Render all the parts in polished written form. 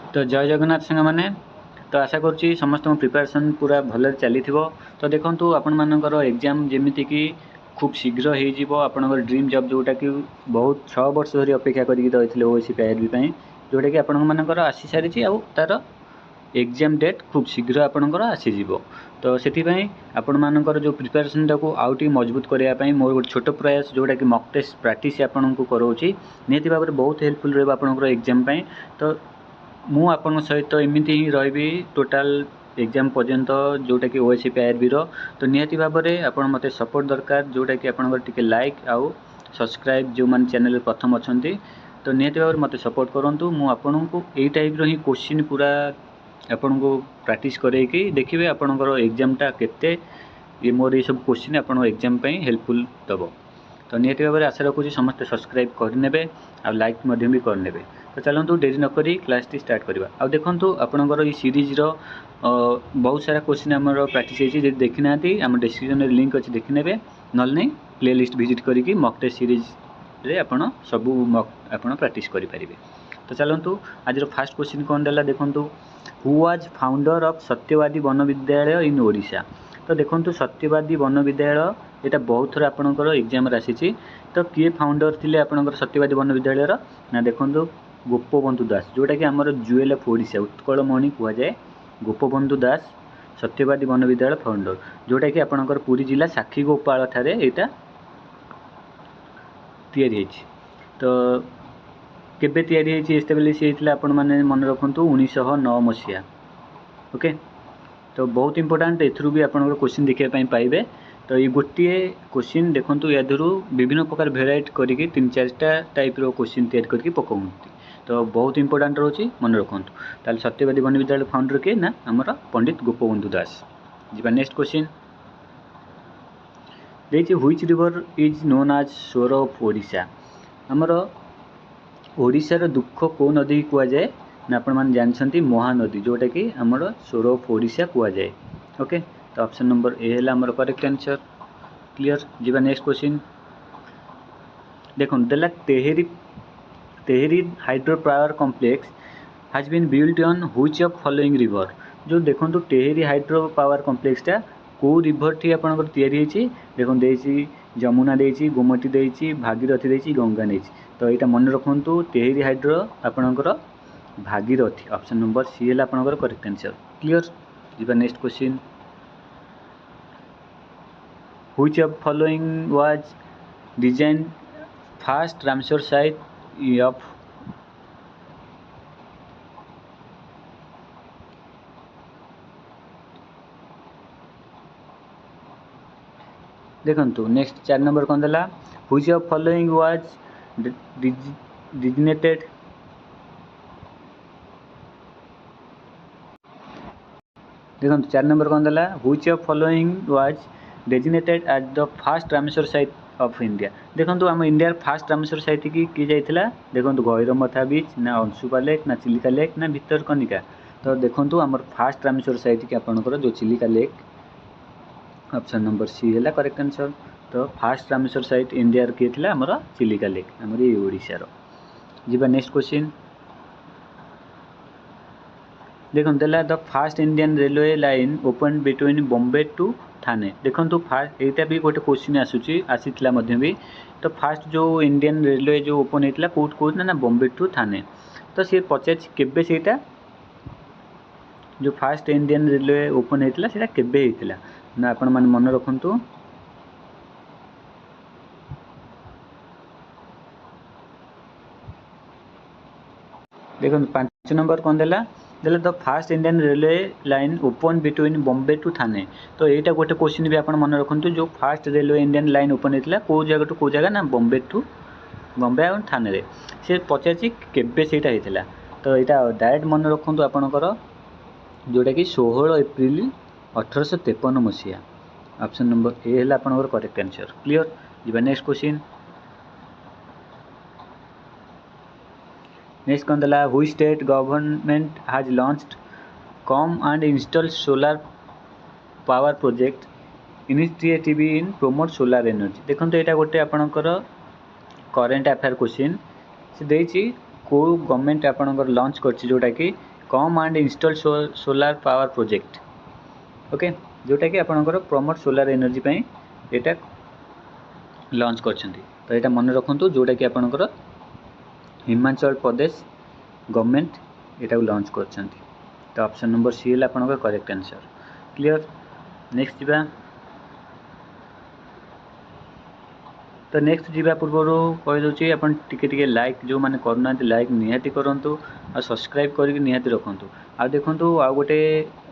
तो जय जगन्नाथ सांग मैंने तो आशा करुँची समस्त प्रिपरेशन पूरा भल चली तो देखो आपण मानकर एग्जाम जमीती कि खूब शीघ्र हो आपणकर ड्रीम जॉब जोटा कि बहुत 6 वर्ष धरी अपेक्षा करते ओएसी पीआरबी जोटा कि आपण मानकर आसी सारी तार एग्जाम डेट खूब शीघ्र आपणकर आसीज तो से आपण मानकर जो प्रिपरेशन टाको आउट मजबूत करने मोर गोटे छोट प्रयास जोटा कि मॉक टेस्ट प्रैक्टिस आपन को कराऊँगी निहती भाव में बहुत हेल्पफुल रहा आपणकर एग्जाम तो मु आपन सहित एमती ही रही टोटाल एग्जाम पर्यंत जोटा कि ओएसी पीआरबी तो निहती भाव में आप मत सपोर्ट दरकार जोटा कि आपंकर लाइक आउ सब्सक्राइब जो मैंने चैनल प्रथम अच्छा तो निहती भाव में मत सपोर्ट करूँ मुझे यही टाइप ही क्वेश्चन पूरा आपन को प्रैक्टिस करके देखिए आपंकर एग्जामटा केते ये मोर ये सब क्वेश्चन आपन एग्जाम हेल्पफुल दब तो निहती भाव में आशा रखुच्छी समस्त सब्सक्राइब करने आ लाइक भी करने तो चलतु डेरी नक क्लास टी स्टार्ट करवा आ देखो आपंकर ये सीरीज बहुत सारा क्वेश्चन आम प्रैक्टिस होती देखी ना आम डिस्क्रिप्शन लिंक अच्छी देखी ने ना नहीं प्ले लिस्ट विजिट करके मॉक टेस्ट सीरीज रे आपन सबू मॉक आपन प्रैक्टिस करेंगे तो चलतु आज फास्ट क्वेश्चन कौन देला देखो हु वाज फाउंडर ऑफ सत्यवादी वन विद्यालय इन ओडिशा तो देखो सत्यवादी वन विद्यालय यहाँ बहुत थर आपंकर एग्जाम आसी तो किए फाउंडर थे आपंकर सत्यवादी वन विद्यालय ना देखो गोपबंधु दास जोटा कि आमर जुएल ऑफ ओडिशा उत्कलमणि कहुए गोपबंधु दास सत्यवादी वन विद्यालय फाउंडर जोटा कि आपंकर पुरी जिला साक्षीगोपाल ठारे यहाँ तैयारी तो केबे तैयारी एस्टाब्लिश होता आपण मैंने मन रखु 1909 मसीहा ओके तो बहुत इंपोर्टेंट एथरू भी आपन क्वेश्चन देखापी पाइबे तो ये गोटे क्वेश्चन देखो या विभिन्न प्रकार भेराइट करके 3-4टा टाइप रो क्वेश्चन तैयार करके पकाउंती तो बहुत इंपोर्टेंट रोचे मन रखु ताले सत्यवादी वन विद्यालय फाउंडर के ना आमर पंडित गोपबंधु दास जी नेक्स्ट क्वेश्चन देखिए which river is known as सोर ऑफ ओडिशा आमर ओडिशार दुख को नदी कहुए ना आपण मैंने जानते महानदी जोटा कि आमर सोर ऑफ ओडिशा कहुए ओके तो ऑप्शन नंबर ए है आमर करेक्ट आंसर क्लियर जी नेक्स्ट क्वेश्चन देखो देला Tehri hydro power complex has been built on which of following river जो देखो तेहरी हाइड्रो पावर कॉम्प्लेक्सटा को रिवर थी आपंकर तैयारी देखो देसी जमुना देसी गोमती देसी भागीरथी देसी गंगा नहीं तो यहाँ मन रखु तेहरी हाइड्रो आपंकर भागीरथी ऑप्शन नंबर सी है आपंकर करेक्ट आंसर क्लियर जी next question which of following was design first Ramsar site of देखो नेक्स्ट 4 नंबर कौन देला which of following was designated देखो 4 नंबर कौन देला which of following was designated at the first Rameshwar site of India देखो आम India fast Rameshwar site की किए जाइथिला देखो गैरमथा बीच ना अंशुपा लेक ना चिलिका लेक ना भितरकनिका तो देखो आम फास्ट रामेश्वर साइट की आपंकर जो Chilika lake option number C है करेक्ट आंसर तो फास्ट रामेश्वर साइट इंडिया किए थे आमर चिलिका लेक आमर ये ओडिशार जी नेक्स्ट क्वेश्चन देखो देला the first Indian railway line open between Bombay to Thane देखो फास्ट यहाँ भी गोटे क्वेश्चन आसीला भी तो फास्ट जो इंडियन रेलवे जो ओपन होता कौट कौट ना बॉम्बे टू थाने तो सी पचार केबे सेटा जो फास्ट इंडियन रेलवे ओपन होता है केबे होता ना आपण मैंने मन रखु देखो 5 नंबर कौन देला the first Indian railway line open between Bombay to Thane तो यहाँ गोटे क्वेश्चन भी आप मन रखु जो first railway Indian line open होता कौ जगह टू कौ जगह ना बॉम्बे टू बॉम्बे और थाने रे से पचार केबे से होता तो यहाँ डायरेक्ट मन रखु आपणकर जोटा कि 16 एप्रिल 1853 मसीहा ऑप्शन नंबर ए है आपणकर करेक्ट आंसर क्लियर जी नेक्स्ट क्वेश्चन नेक्स्ट कौन देला which state government has launched come and install solar power project initiative in promote solar energy देखो यहाँ गोटे आपणकर करेन्ट अफेयर क्वेश्चन से देछि को गवर्नमेंट आपणकर लॉन्च करछि जोटा कि come and install solar power project okay जोटा कि आपणकर प्रमोट सोलार एनर्जी पई एटा लॉन्च करछंती तो एटा मन रखंतु जोटा कि आपणकर हिमाचल प्रदेश गवर्नमेंट एटा लॉन्च करछंती तो ऑप्शन नंबर सी है आपणकर करेक्ट आंसर क्लियर नेक्स्ट जीवा तो नेक्स्ट जीवा पूर्व कहि दउची अपन टिके टिके लाइक जो माने करना लाइक निहाती करंतु आ सब्सक्राइब करके निहाती रखंतु आ देखंतु आ गोटे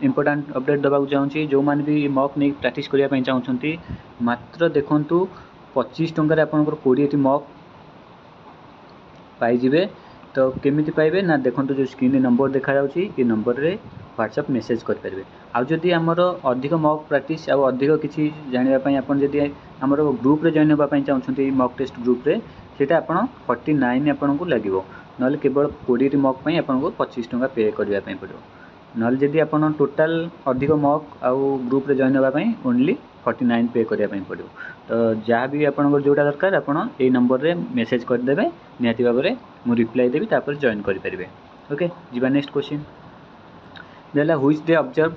इंपोर्टेंट अपडेट दबाक चाहूँगी जो माने भी मॉक नहीं प्रैक्टिस करिया पई चाहउछंती मात्र देखंतु 25 टंका आपनकर 20 टी मॉक पाई जिवे तो केमिति पाइबे ना देखंतु जो स्क्रीन रे नंबर देखा जाउची ए नंबर रे व्हाट्सएप मेसेज कर परिबे आ जदि हमर अधिक मॉक प्रैक्टिस आ अधिक किछि जानिबा पई आपन जदि हमर ग्रुप रे जॉइन होबा पई चाहउछंती मॉक टेस्ट ग्रुप रे सेटा आपन 49 आपन को लागिवो नले केवल 20 टी मॉक पई आपन को 25 टंका पे करिया पई पड़ो नले जदि आपन टोटल अधिक मॉक आ ग्रुप रे जॉइन होबा पई ओनली 49 पे करिया पई पड़ो तो जहाँ भी आपन जोटा दरकार आपन ए नंबर रे मेसेज कर देबे निहाती भाबरे मु रिप्लाई देबी तापर जॉइन करि परिबे ओके जीवा नेक्स्ट क्वेश्चन देला व्हिच डे ऑब्जर्व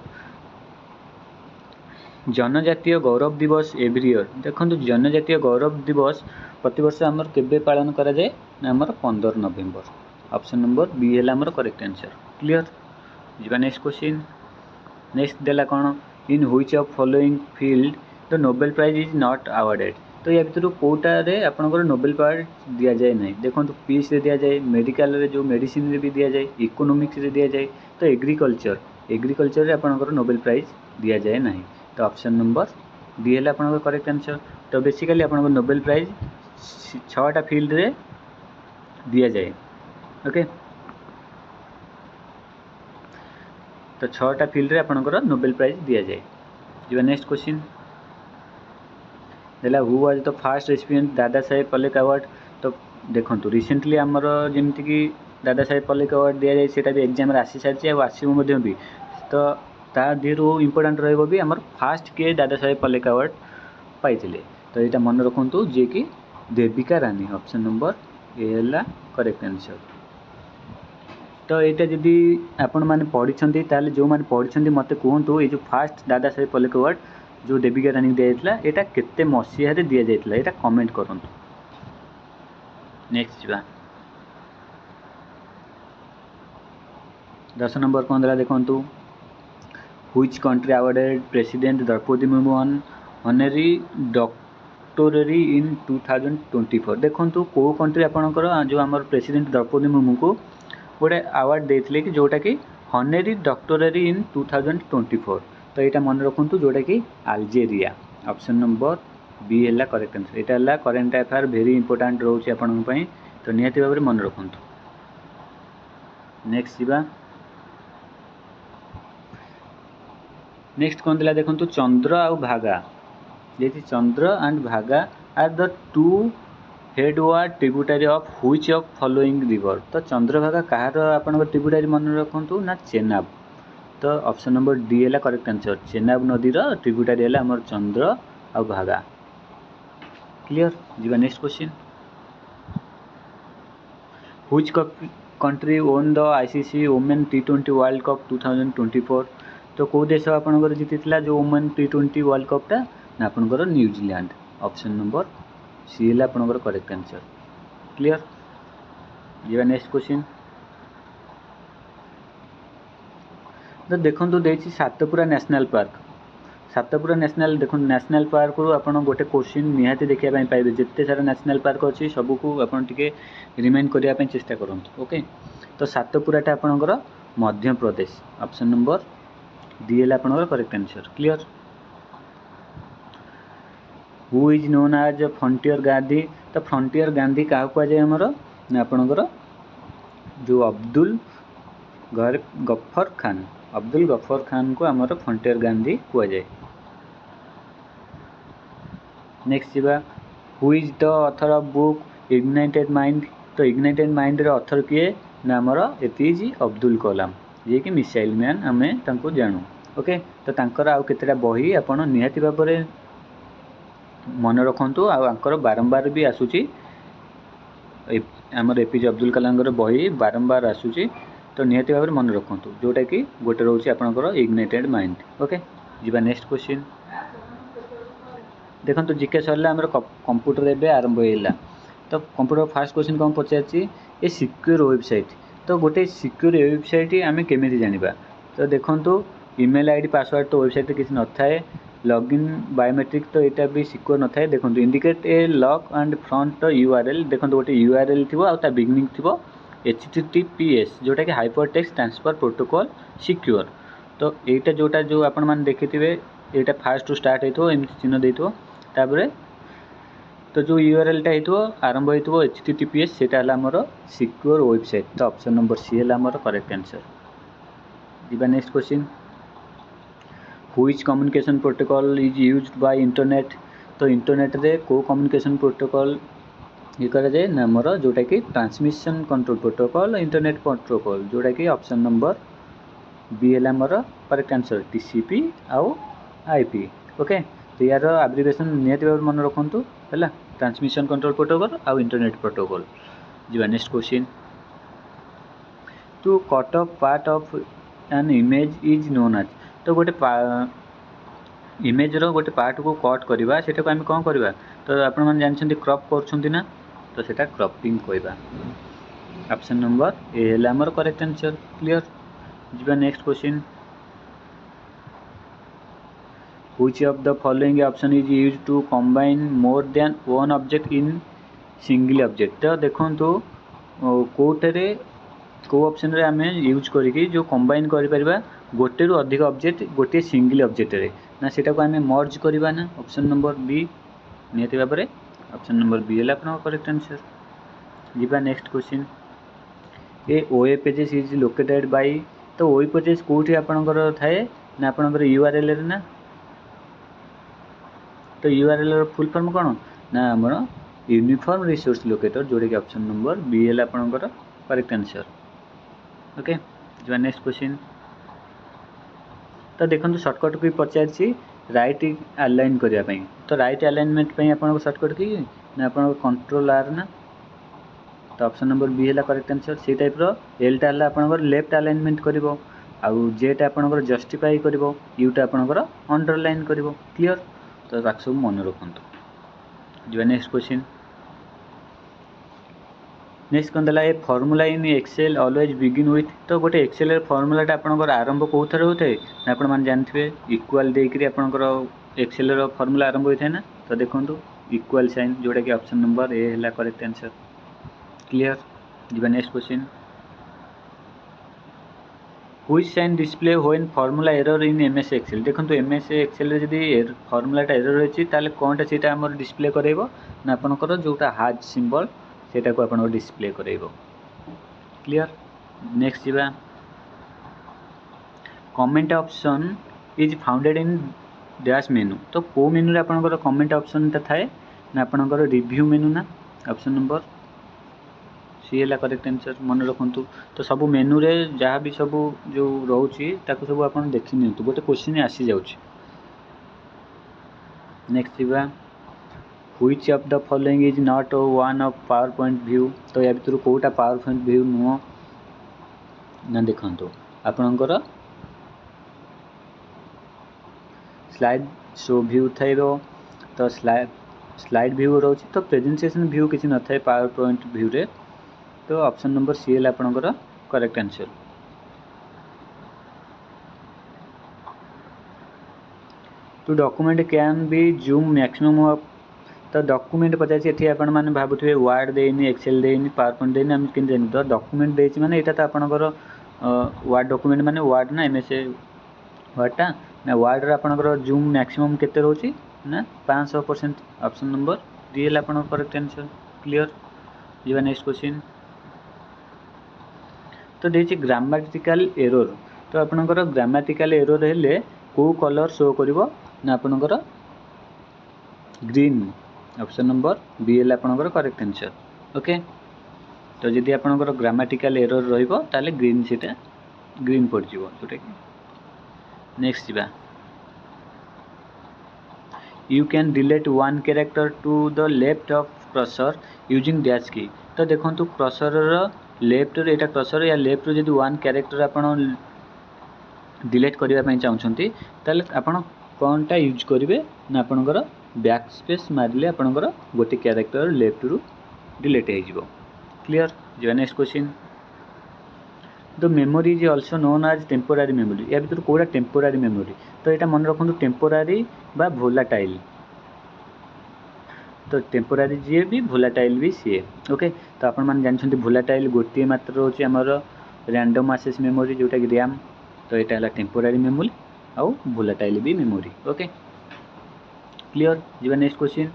जनजातीय गौरव दिवस एवरी ईयर देखंतु जनजातीय गौरव दिवस प्रति वर्ष हमर केबे पालन करा जाय हमर 15 नवंबर ऑप्शन नंबर बी है हमर करेक्ट आंसर क्लियर जीवा नेक्स्ट क्वेश्चन नेक्स्ट देला कोन in which of following field the Nobel prize is not awarded तो या भितर कोटा रे आपनकर नोबेल प्राइज दिया जाय नै देखंतु पीस रे दिया जाय मेडिकल रे जो मेडिसिन रे भी दिया जाय इकोनॉमिक्स रे दिया जाय तो एग्रीकल्चर रे आपनकर नोबेल प्राइज दिया जाय नै तो ऑप्शन नंबर डी है आपनकर करेक्ट आंसर तो बेसिकली आपनकर नोबेल प्राइज 6टा फील्ड रे दिया जाय ओके तो 6टा फील्ड रे आपनकर नोबेल प्राइज दिया जाय जीवा नेक्स्ट क्वेश्चन देला who was the first recipient Dada Saheb पलेक award तो देखंतु रिसेंटली हमर जेमति कि दादा साहेब पलेक अवार्ड दिया जाय सेटा भी एग्जाम रे आसी सारची आ आसीबो मध्ये भी तो ता देरो इंपोर्टेंट रहबो भी हमर फर्स्ट के दादा साहेब पलेक अवार्ड पाइथिले तो एटा मन रखंतु जे कि देविका रानी ऑप्शन नंबर ए हला करेक्ट आंसर तो एटा जदी आपण माने पढी छंती ताले जो माने पढी छंती मते कहंतु ए जो फर्स्ट दादा साहेब पलेक अवार्ड जो देविका रानी दिया जायतला एटा केते मसिया रे दिया जायतला एटा कमेंट करंतु नेक्स्ट जीवा 10 नंबर कोन दला देखंतु which country awarded president Droupadi Murmu honorary doctorate in 2024 देखंतु को कंट्री आपनकर जो हमर प्रेसिडेंट द्रौपदी मुर्मू को गोटे अवार्ड देथिले कि जोटा कि ऑनरी डॉक्टरेरी इन 2024 तो यहाँ मन रखु जोटा कि अल्जेरिया ऑप्शन नंबर बी है करेक्ट आंसर यहाँ है करेन्ट अफेयर वेरी इंपोर्टेंट रोचे आपण तो निहाती भाव में मन रखु नेक्स्ट जीवा नेक्स्ट कौन दिला देखंतु चंद्र आ भागा ये Chandra and Bhaga are the two headward tributary of which of following river तो चंद्रभागा कहार आपन ट्रिब्यूटरी मन रखु ना चेनाब तो ऑप्शन नंबर डी है करेक्ट आंसर चेनाब नदी ट्रिब्यूटरी है हमर चंद्र आ भागा क्लियर जीवा next question which country own the ICC women T20 world cup 2024 तो कौ देश आपनकर जीतिला जो वुमेन टी20 वर्ल्ड कप टा ना आपनकर न्यूजीलैंड ऑप्शन नंबर सी है आपनकर करेक्ट आंसर क्लियर जीवा नेक्स्ट क्वेश्चन तो देखो देछि Satpura national park Satpura national देखो नेशनल पार्क रू आपन गोटे क्वेश्चन निहाती देखिया पई पाइबे जिते सारा नेशनल पार्क अछि सब को आपन टिके रिमाइंड करिया पई चेष्टा करंतु ओके तो सातपुराटा आपनकर Madhya Pradesh option number D है आपनकर correct answer clear who is known as frontier Gandhi तो फ्रंटियर गांधी क्या कह जाए हमर आपनकर जो अब्दुल गफ्फर खान को आमर फ्रंटियर गांधी कह जाए नेक्स्ट जीवा who is the author of book ignited mind तो इग्नाइटेड माइंड रे ऑथर किए ना आमर एपीजे अब्दुल कलाम जे कि मिसाइल मैन आम तांको जानू ओके तो तांकर आउ केतेटा बही आपण निहाती भाव में मन रखु आंकर बारंबार भी आसूची आमर एपीजे अब्दुल कलाम बही बारंबार आसूची तो निहाती भाव में मन रखु जोटा कि गोटे रोचे आपंकर इग्नाइटेड माइंड। ओके जी नेक्स्ट क्वेश्चन देखो जीके सरला आमर कंप्यूटर एवं आरंभ होगा। तो कंप्यूटर फास्ट क्वेश्चन कौन पचार ए सिक्योर वेबसाइट। तो गोटे सिक्योर वेबसाइट आम केमी जाना। तो देखो ईमेल आईडी पासवर्ड तो वेबसाइट किसी न थाए लॉगिन बायोमेट्रिक तो यहाँ भी सिक्योर न थाए। देखो indicate a lock and front URL देखो गोटे यूआरएल थी आ बिगनिंग थी HTTPS जोटा कि hyper text transfer protocol secure. तो यहाँ जोटा जो आपण मैंने देखी थे यहाँ फास्ट टू स्टार्ट हो एमती चिन्ह देते तापर तो जो यूआरएल टा हो आरंभ हो HTTPS सेटा आमर सिक्योर वेबसाइट। तो ऑप्शन नंबर सी है आमर करेक्ट आंसर। जी next question which communication protocol is used by internet. तो इंटरनेट रे को कम्युनिकेशन प्रोटोकॉल ये कराए ना आमर जोटा कि transmission control protocol internet protocol जोटा कि ऑप्शन नंबर बी है आमर करेक्ट आंसर TCP आउ IP। ओके तो यार एब्रिविएशन निहाती भाव मन रखु है ट्रांसमिशन कंट्रोल प्रोटोकॉल आउ इंटरनेट प्रोटोकॉल। जी next question to cut off part of an image is known as. तो गोटे इमेज रो गोटे पार्ट को कट करवा सेटा को आम कौन करवा। तो आपण मैंने जानते क्रॉप कर तो सेटा क्रॉपिंग कहवा। ऑप्शन नंबर ए है आमर करेक्ट आंसर। क्लियर जी next question which of the following option is used to combine more than one object in single object. तो देखो कोटे को ऑप्शन रे आम यूज करी जो कंबाइन करिपरिबा गोटे रु अधिक ऑब्जेक्ट गोटे सिंगल ऑब्जेक्ट रे ना सेटा को आम मर्ज करवा ना। ऑप्शन नंबर बी निहाती भाव में ऑप्शन नंबर बी है आपन करेक्ट आंसर। जी next question a OA pages is located by. तो OA पेजेस कोठी आपनकर थाए ना आपनकर URL रे ना। तो URL फुल फॉर्म कौन ना आमर यूनिफॉर्म रिसोर्स लोकेटर जोटा कि ऑप्शन नंबर बी है आपनकर करेक्ट आंसर। ओके जो नेक्स्ट क्वेश्चन तो देखो शॉर्टकट को पचार राइट अलाइन करने। तो राइट अलाइनमेंट आपको शॉर्टकट की ना आप कंट्रोल R ना। तो ऑप्शन नंबर बी है करेक्ट आंसर। से टाइप एल टा आपंकर लेफ्ट अलाइनमेंट कर आउ जेटा आपंकर जस्टिफाई कर यूटा आपंकर अंडरलाइन कर। क्लियर तो सब मन रखु। जो नेक्स्ट क्वेश्चन नेक्स्ट कौन देला a formula in Excel always begin with. तो गोटे एक्सेल फॉर्मूलाटा आपंकर आरंभ कौ थर होता है ना आप जानते इक्वाल देकर आपंकर एक्सेल फॉर्मूला आरंभ होता है ना। तो देखो इक्वाल साइन जोटा कि ऑप्शन नंबर ए है करेक्ट आंसर। क्लियर जी next question which sign display when formula error in MS Excel. देखो MS एक्सेल जदि फॉर्मूलाटा एरर रही ताले कौनटा से आमर डिस्प्ले करेबो ना आपनकर जोटा हाज सिंबल सेटा को आपन डिस्प्ले करेबो। क्लियर नेक्स्ट जीवा comment option is founded in dash मेनू। तो को मेनू रे आपनकर कमेंट ऑप्शन ता थाए ना आपनकर रिव्यू मेनू ना। ऑप्शन नंबर सी है करेक्ट आंसर मन रखु। तो सब मेनू रे जहाँ भी सब जो रोची ताको सब आप देखी नि गोटे क्वेश्चन आसी जाउची। नेक्स्ट जीवा which of the following is not one of power point view. तो या भर कोटा पावर पॉइंट व्यू नुह ना। देखो आपणकर स्लाइड शो व्यू थे तो स्लाइड व्यू रोचे तो प्रेजेंटेशन व्यू किसी न थाए पावर पॉइंट व्यू रे। तो ऑप्शन नंबर सी है आपणकर correct answer. To document can be zoom maximum of. तो डॉक्यूमेंट पचार आपण मैंने भावुए वार्ड देनी एक्सेल देनी पावर पॉइंट देनी आम कि तो डॉक्यूमेंट देती मैंने यहाँ तो आपंकर वार्ड डॉक्यूमेंट माने वार्ड ना MS वार्डटा ना वार्ड आपंकर जूम मैक्सिमम केते रोची ना 500%। ऑप्शन नंबर डी है आपन करेक्ट आंसर। क्लियर जी नेक्स्ट क्वेश्चन तो देखिए ग्रामाटिकल एरर। तो आपंकर ग्रामाटिकल एरर हेले को कलर शो करिवो ना आपंकर ग्रीन। ऑप्शन नंबर बी है आपंकर करेक्ट आंसर। ओके तो जदि आपंकर ग्रामाटिकल एरर रहिबो ताले ग्रीन सेटा ग्रीन पड़ जिवो जोटा कि नेक्स्ट जीवा you can delete one character to the left of cursor using dash key. तो देखो कर्सर लेफ्ट रे एटा कर्सर या लेफ्ट रे जदि वन कैरेक्टर आपण डिलीट करबा पई चाहुछंती ताले आपण कोनटा यूज करिवे ना आपणकर बैक स्पेस मारले आपणकर गोटे कैरेक्टर लेफ्ट रु डिलीट हो जिवो। क्लियर। जो next question, the memory is also known as temporary memory. या भीतर कोडा टेम्पोरारी मेमोरी, तो यहाँ मन रखु टेम्पोरारी बा भोलाटाइल। तो टेम्पोरारी जी भी भोलाटाइल भी सी। ओके, तो आपण मैंने जानते भोलाटाइल गोटे मात्र रोचे आमर रैंडम एक्सेस मेमोरी जोटा कि रैम। तो यहाँ है टेम्पोरारी मेमोरी आउ भोलाटाइल भी मेमोरी। Okay, clear. जी नेक्स्ट क्वेश्चन,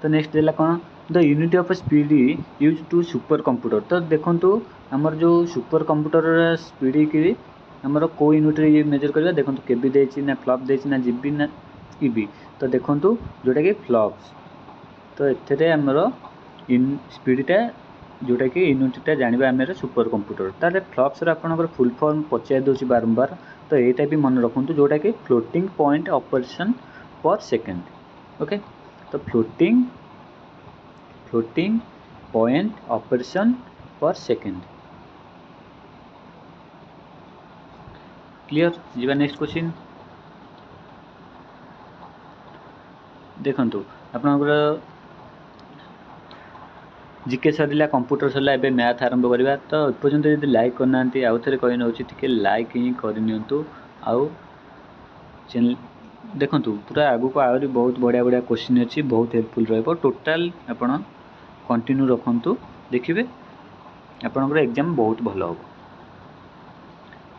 तो नेक्स्ट देला कौन, the unit of speed use to supercomputer. तो देखो आमर जो सुपर कंप्यूटर स्पीड की आमर को यूनिट रे मेजर करवा। देखो केबी देछि ना फ्लॉप देछि ना जीबी ना ईबी। तो देखो जोटा कि फ्लॉप्स, तो एथरे आमर इन स्पीडटा जोटा कि यूनिटा जानवा आम सुपर कंप्यूटर। ताले फ्लॉप्स आपनकर फुल फॉर्म पचार दोछि बारंबार। तो एटा भी मन रखु जोटा कि फ्लोटिंग पॉइंट ऑपरेशन पर सेकंड। ओके, तो फ्लोटिंग पॉइंट ऑपरेशन पर सेकंड। क्लियर। जी नेक्स्ट क्वेश्चन, देखंतु आपनकर जीके सरला कंप्यूटर सरला एबे मैथ आरंभ करवा। तो पर्यंत यदि लाइक करना आउ थे कही नौ टे लाइक ही करनी आउ चैनल देखंतु पूरा आगु को आहरी बहुत बढ़िया बढ़िया क्वेश्चन अच्छी, बहुत हेल्पफुल रहिबो। टोटाल आपण कंटिन्यू रखंतु, देखिए आपनकर एग्जाम बहुत भल हो।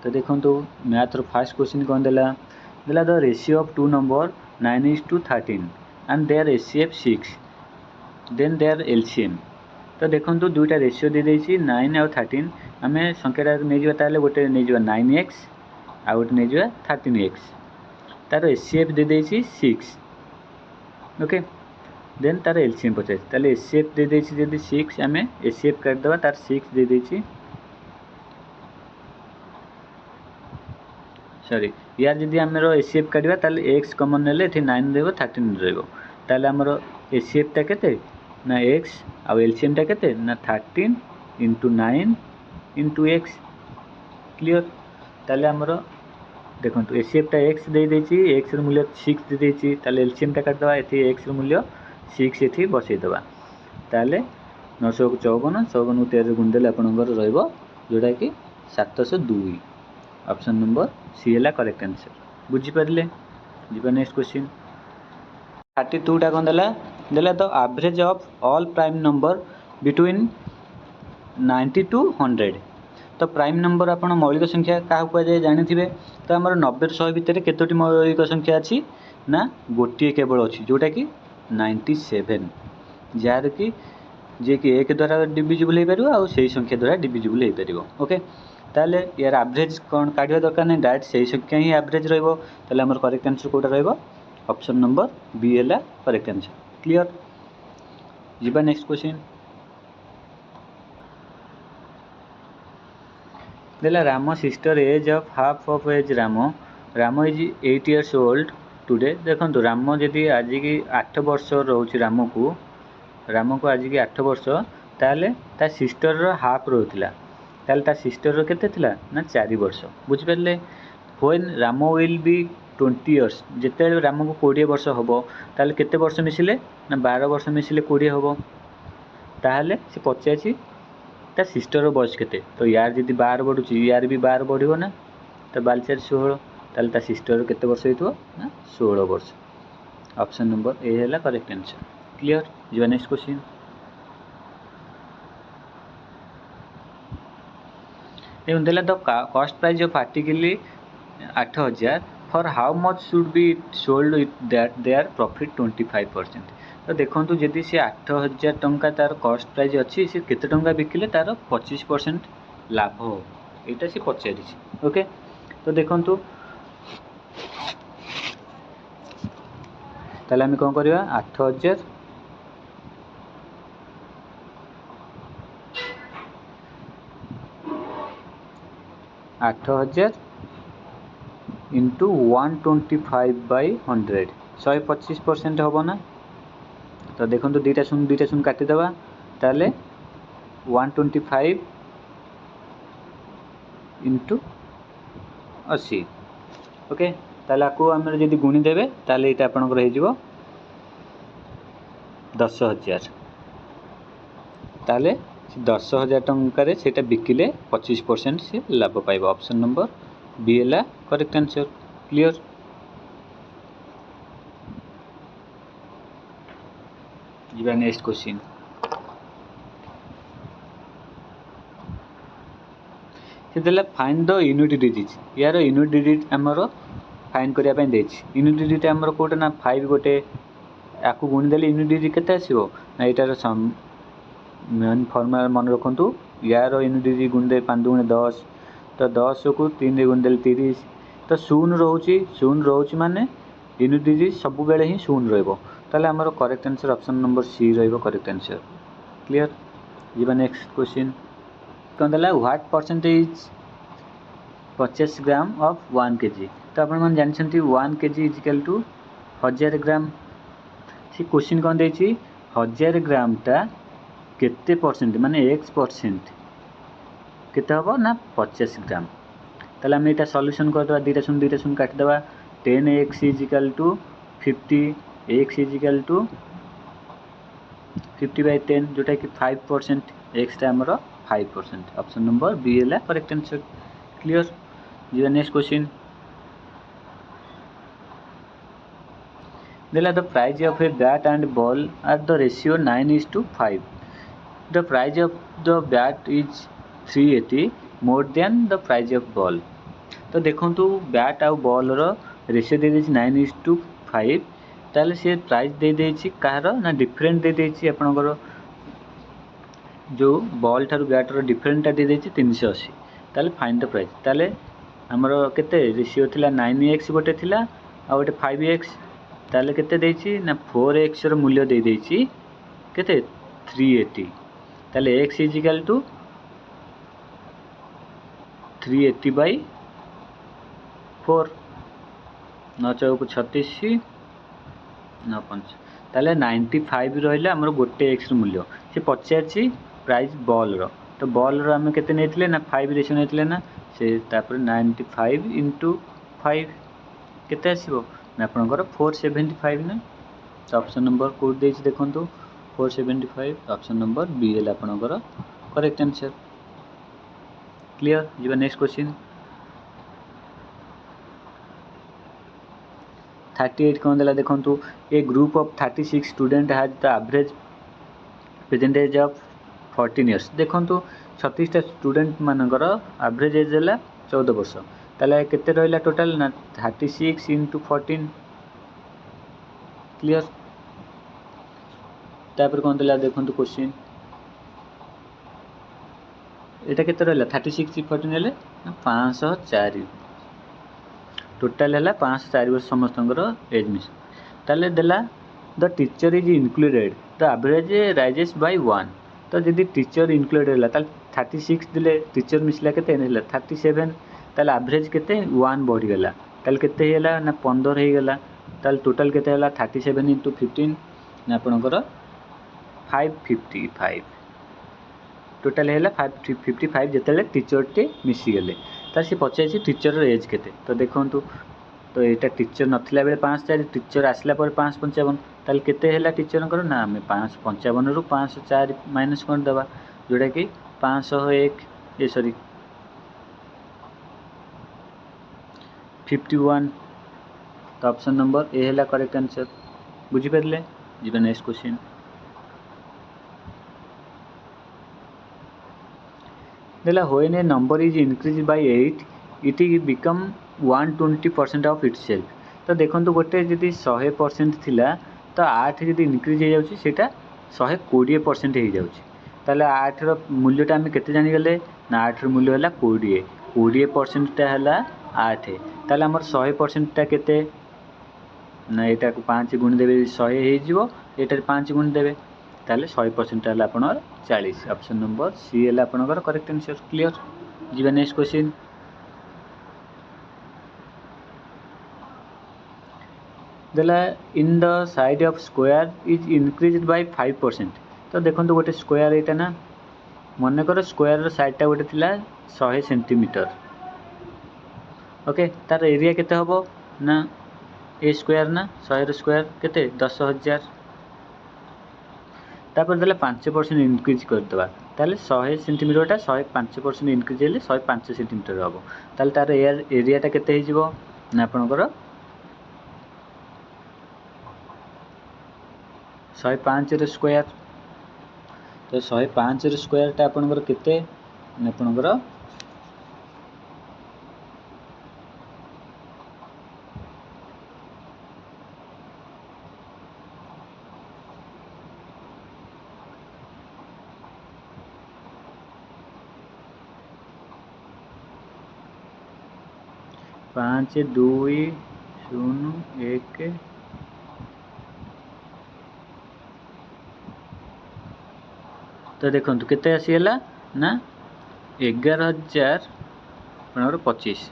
तो देखंतु मैथ रो फर्स्ट क्वेश्चन कौन देला the ratio of two number 9:13 and their HCF 6 then their LCM. तो देखंतु दुईटा रेशियो दे देछि 9 और 13। आम संख्याटा नहीं जावा ताले गोटे नहीं जावा 9x आ गोटे नहीं जावा 13x। तार एचसीएफ दे देछि 6। ओके, देन तार एलसीएम पचास। ताले एचसीएफ दे देछि जदि 6 आम एचसीएफ काट दवा तार 6 दे देछि। सॉरी, यार जदि आमर एचसीएफ काटवा ताले x कॉमन नेले एठी 9 देबो 13 रहइबो। ताले आमर एचसीएफ टा केते ना x आ एलसीएम टा केते ना 13 × 9 × x। क्लियर। ताले आमर देखंतु एचसीएफ टा x दे देछि, x र मूल्य 6 दे देछि। ताले एलसीएम टा काट दवा, एठी x र मूल्य 6 एठी बसै दवा। ताले 900 को 54, 54 को 13 गुण देले आपनकर रहइबो जोटा कि 702। ऑप्शन नंबर सी है करेक्ट आंसर। बुझी पारे। जी नेक्स्ट क्वेश्चन, 32 टा कौन देला the average of all prime number between 90 to 100। तो प्राइम नंबर आप मौलिक संख्या क्या कहुए जानी। तो आम 90 100 भितर केतोटी मौलिक संख्या अच्छी ना गोटे केवल अच्छी जोटा कि 97, जार कि जे कि 1 द्वारा डिविजिबल हो पार आ से संख्या द्वारा डिविजिबल हो पार। ओके, ताले यार एवरेज कौन काढ़ा दरकार नहीं, डायरेक्ट से संख्या ही एवरेज रहिबो। ताले हमर करेक्ट आंसर कोटा रहिबो ऑप्शन नंबर बी है करेक्ट आंसर। क्लियर। जीवा नेक्स्ट क्वेश्चन, देला Ram sister age of half of age Ram is 8 years old today. देखो राम जदि आज की 8 वर्ष रोचे राम को आज की 8 वर्ष, ताले ता सिस्टर रो हाफ रोला। ताले ता सिस्टर रो केते थिला ना 4 वर्ष। बुझी Parle. When Ram will be 20 years, जिते राम को 20 वर्ष हम ताले केते वर्ष मिसिले ना 12 वर्ष मिसिले 20 हम। ताहले से पचासी ता सिस्टर बयस केते। तो यार जदि 12 बढ़ुची यार भी 12 बढ़िबो ना। तो 12 4 16, ताले ता सिस्टर केते वर्ष होइतो ना 16 वर्ष। ऑप्शन नंबर ए है करेक्ट आंसर। क्लियर। जो नेक्स्ट क्वेश्चन, देला the cost price of article 8000 for how much should be sold with that their profit 25%। तो देखो जदि सी 8000 टंका तार कॉस्ट प्राइस अच्छी, सी केते टंका बिकिले तार 25% लाभ हो, यहाँ सी पचारि। ओके, तो देखो ताले आम कौन करवा 8000 इंटू 125/100 125% हम ना। तो देखो दुईटा शून्य काटिदेवा ताले 125 इंटू 80 ओके ताले आपको आम जब गुणीदेवे ताले ये आपंकर हो 10,000 ताले 10,000 टंकार से बिकिले 25% से लाभ पाइब। ऑप्शन नंबर बी है करेक्ट आंसर। क्लियर। जी नेक्स्ट क्वेश्चन से फाइंड द यूनिट डिजिट यार यूनिट डिजिट आमर फाइंड करने यूनिट डिजिट आमर कौटे ना 5 गोटे आपको गुणीदेले यूनिट डिजिट केते आसीबो ना एटार मेन फर्मुला मन रखु यार यूनिट डिजिट गुणीदे 5 गुणे 10 तो 10 को 3 रे गुणीदेले 30 तो शून्य रोचे माने यूनिट डिजिट सब बेले ही शून्य रहिबो ताले हमर correct answer option number C रहिबो करेक्ट आंसर। क्लियर। जीवा नेक्स्ट क्वेश्चन कौन देला what percentage 50 gram of 1 KG तो आपण मन जानछंती 1 KG is equal to 1000 gram से क्वेश्चन कौन देछि 1000 ग्राम टा केते परसेंट माने x% केते हबो ना 50 ग्राम ताले हम एटा सॉल्यूशन कर दवा दुईटा शून्य काट दवा 10x is equal to 50 x is equal to 50/10 जोटा कि 5% x टा हमर 5%। ऑप्शन नंबर बी है करेक्ट आंसर। क्लियर। जी नेक्स्ट क्वेश्चन देला the price of a bat and ball at the ratio 9:5 the price of the bat is 380 more than the price of ball तो देखो bat आउ ball ratio दे 9:5 ताले से price दे देछि कहार ना different दे देछि आपनकर जो बॉल ठारू बैट रो डिफरेंट दे देछि 380 ताले फाइंड द प्राइस ताले हमर केते रेशियो थिला 9x गोटे थिला आ गोटे 5x ताले केते देछि ना 4x रो मूल्य दे देछि केते 380 ताले x इज इक्वल टू 380/4 9 चौक 36 9 5 ताले 95 रहिला हमर गोटे x रो मूल्य से पचारछि प्राइस बॉल रो तो बॉल रो हम केते नेथिले ना 5 रेशियो नेथिले ना से तापर 95 इंटू 5 केते आसीबो ना आपनकर 475 ना तो ऑप्शन नंबर कोड देछि देखंतु 475 ऑप्शन नंबर बी है आपनकर करेक्ट आंसर। क्लियर। जीवा नेक्स्ट क्वेश्चन 38 कौन देला देखंतु a group of 36 student has the average percentage of 14 years देखंतु 36 टा स्टूडेंट मानकर एवरेज एज है 14 वर्ष ताले केते रहला टोटल ना 36 इंटू 14। क्लियर। तापर कौन देला देखंतु क्वेश्चन एटा केते रहला 36 14 हेले ना 504 टोटाल है 504 वर्ष समस्तंकर एज मिस ताले देला the teacher is included the average rises by 1 तो जदि टीचर इनक्लूडेड है ताले 36 दिले टीचर मिसला केते नेला 37 ताले एवरेज केते 1 बढ़ी गेला ताले केते हेला ना 15 हे गेला ताले टोटल केते हेला 37 इंटू 15 ना आपनकर 555 टोटाल है 555 जिते टीचर टे मिसी गले तार से पचार टीचर एज केते तो देखो तो यहाँ टीचर नथिला बेले 504 टीचर आसला पर 555 ताल केते हैला टीचर कर ना आम 555 रु 504 माइनस कर देबा जोटा कि 501 ए सॉरी 51 तो ऑप्शन नंबर ए हैला करेक्ट आंसर। बुझी परले। जीवा नेक्स्ट क्वेश्चन देला when A number is increase by 8 it become 120% of itself तो देखो गोटे जदि 100% थिला तो 8 जदि इंक्रीज हो जाउची सेटा 120% हो जाउची ताले 8 रो मूल्यटा आम केते जानि गले ना 8 रो मूल्य होला 20% टा होला 8 ताले हमर 100% टा केते ना एटा को 5 गुण देबे 100 हे जिवो एटा 5 गुण देबे ताले 100% होला आपनर 40 ऑप्शन नंबर सी है आपनकर करेक्ट आंसर। क्लियर। जीवा नेक्स्ट क्वेश्चन देला in the side of square is increased by 5%। तो देखो गोटे स्क्वायर यहाँ ना मनकर स्क्वायर साइडटा गोटे थिला 100 सेंटीमीटर। ओके तार एरिया केते हबो ना ए स्क्वायर ना 100 स्क्वायर केते 10,000। तापर देला 5% इंक्रीज करदेवा ताले 100 सेंटीमीटर 105% इंक्रीज हेले 105 सेंटीमीटर हम। ताले तार एरियाटा केते हो ना आपणकर 105 स्क्वायर। तो 105 स्क्वायरटा आपणकर केते आपणकर 5 2 0 1 तो देखो केते आसीगला ना 11,025।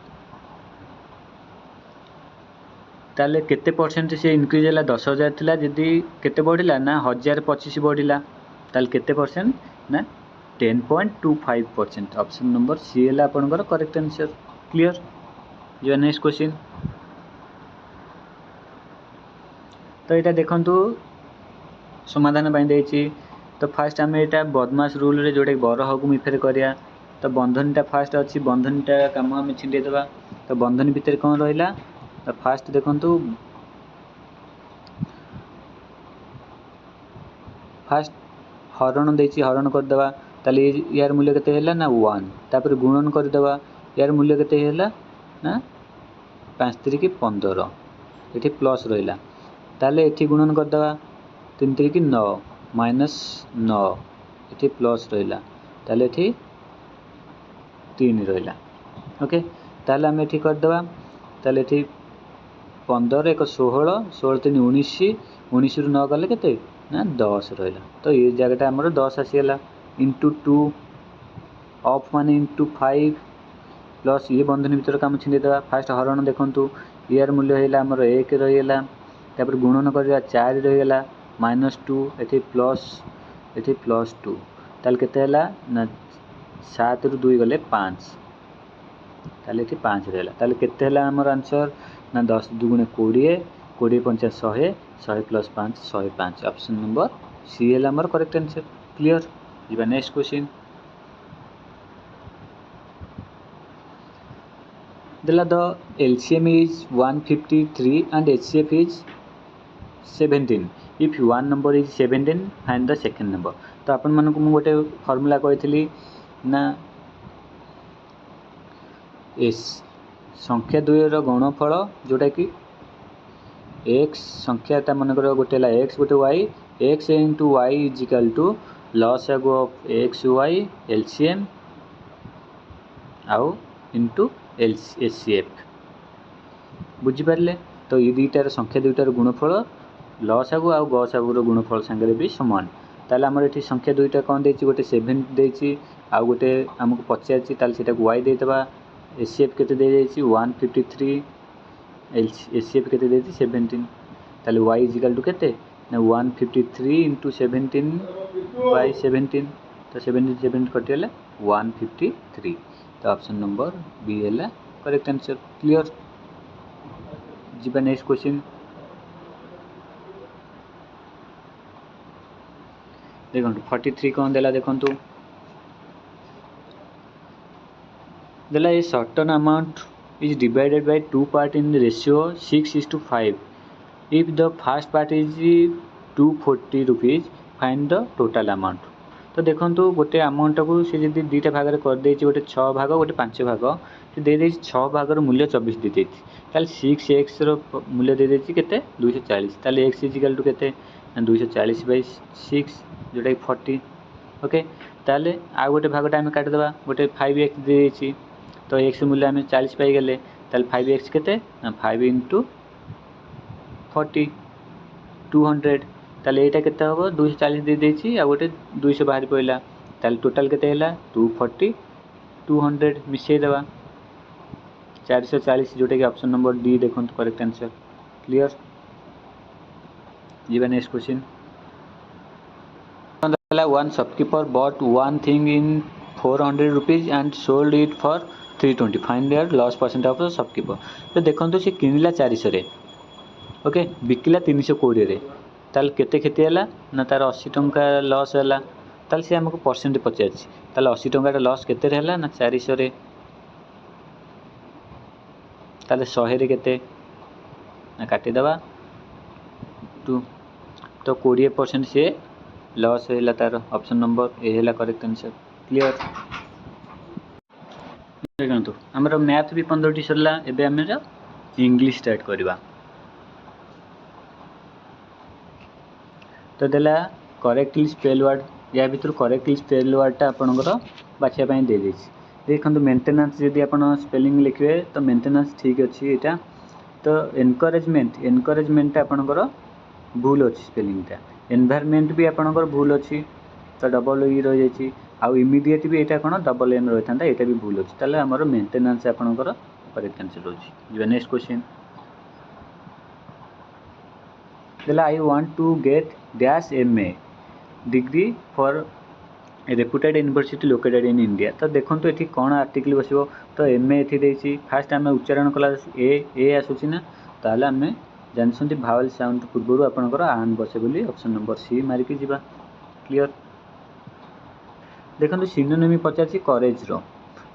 ताले केते परसेंट से इंक्रीज है 10,000 थिला जदि केते बढ़िला ना 1,025 बढ़िला ताले केते परसेंट ना 10.25%। ऑप्शन नंबर सी है आपनकर करेक्ट आंसर। क्लियर। जो नेक्स्ट क्वेश्चन तो यहाँ देखु समाधान पाई देछि। तो फास्ट आम यहाँ बदमाश रूल रे जोटा बरह को मिफेर करिया। तो बंधनीटा फास्ट अच्छी बंधनीटा कम आम छिंडेदेवा। तो बंधनी भितर कौन रहा तो फास्ट देखु फास्ट हरण देछि हरण करदेवा ताले यार मूल्य केते हैला ना 1। तापर गुणन करदेवा यार मूल्य केते हैला ना 5 3 15 ये प्लस रहा ताले एठी गुणन करदेवा 3 3 9 माइनस 9 ये प्लस रहा ताले एठी 3 रहा। ओके ताले आम एठी करदेवा ताले एठी 15 1 16 16 3 19 19 रु 9 गले केते ना 10 रहा। तो ये जगह आमर 10 आसीगला इंटू 2 ऑफ माने इंटू 5 प्लस ये बंधनी भर कम छिंदेदेवा। फास्ट हरण देखु यार मूल्य है आमर 1 रहीगला तापर गुणन करवा 4 रहीगला माइनस 2 ये प्लस 2 ताले केते हैला ना 7 रु 2 गले 5 ताले ये 5 रहा। ताले केते हैला आमर आंसर ना 10 2 20 20 5 100 100 प्लस 5 105। ऑप्शन नंबर सी है आमर करेक्ट आंसर। क्लियर। जी नेक्स्ट क्वेश्चन देला the LCM is 153 and HCF is 17 if one number is 17 find the second number। तो आपण मानक मु गोटे फॉर्मूला कही ना एस संख्या 2 रो गणफल जोटा कि x संख्या मनकर गोटे x गोटे y x into y is equal to log of x y LCM आउ इंटू HCF बुझीपारे। तो ये दुईटार संख्या दुईटार गुणफल लसागु आउ गसागुर गुणफल सांगे भी समान। ताले आमर एठी संख्या दुईटा कौन देछि गोटे 7 देछि आउ गोटे हमको पचारछि ताले सेटा y देतबा। HCF केते दे देछि 153 HCF केते देछि 17 ताले y इज इक्वल टू केते ना 153 इंटू 17 बाय 17 तो 17 7 कटिगला 153। तो ऑप्शन नंबर बी है करेक्ट आंसर। क्लियर। जी नेक्स्ट क्वेश्चन देखो 43 कौन देला देखु देला a certain amount is divided by 2 part in ratio 6:5 if the first part is 240 rupees find the total amount. तो देखो गोटे अमाउंट को सी जब दुईटा भाग में करदे गोटे 6 भाग गोटे 5 भाग से दे 6 भागर मूल्य 24 दे ताल 6x मूल्य दे के 240 ताल x इजिकल टू के 240 बाई 6 जोटा कि 40। ओके ताले आ गोटे भागटा आम काटिदेवा गोटे 5x दे तो x मूल्य आम 40 पाईगले ताल 5x के 5 इंटू 40 200 ताले एटा केते हबो 240 दे देछि आ गोटे 200 बाहर पइला ताले टोटल केते हैला 240 200 मिसै देबा 440 जोटा कि ऑप्शन नंबर डी देखो करेक्ट आंसर। क्लियर। ଯିବା next question. One shopkeeper bought one thing in 400 rupees and sold it for 320 find there loss percent of the shopkeeper. तो देखो सी किणिला 400 ओके बिकिला 320 ताल केते क्षति है ना तार 80 टंका लॉस है ताल सी आमको परसेंट पचार ताल 80 टंका लॉस केते है ना 400 ताले 100 केते ना काटिदेवा 2 तो 20% सी लॉस है तार ऑप्शन नंबर ए है करेक्ट आंसर। क्लियर देखो आमर मैथ भी 15टी सरला एबे आम इंग्लिश स्टार्ट करवा। तो देला करेक्टली स्पेल वर्ड या भीतर करेक्टली स्पेल वर्डटा आपंकर बाछापी दे देछि। देखो मेंटेनेंस जदि आप स्पेलिंग लिखे तो मेंटेनेंस ठीक अच्छी यहाँ। तो एनकरेजमेंट आपंकर भूल अच्छी स्पेलिंगटा। एनवायरमेंट भी आपंकर भूल अच्छी तो डबल ई रही जाइए आउ इमिडिएट भी यहाँ कौन डबल एन रही था यहाँ भी भूल अच्छी ताले आमर मेंटेनेंस आपंकर करेक्ट आंसर रही। नेक्स्ट क्वेश्चन देला I want to get dash MA degree for reputed university located in India. तो देखो ये कौन आर्टिकल बस तो MA ये देती फास्ट आम उच्चारण कला ए आसूसी ना ताल आम जानते भावल साउंड पूर्व आपंकर आन बसे बोली ऑप्शन नंबर सी मारिकी जीवा। क्लियर देखो सिनोनिम पचार करेज रो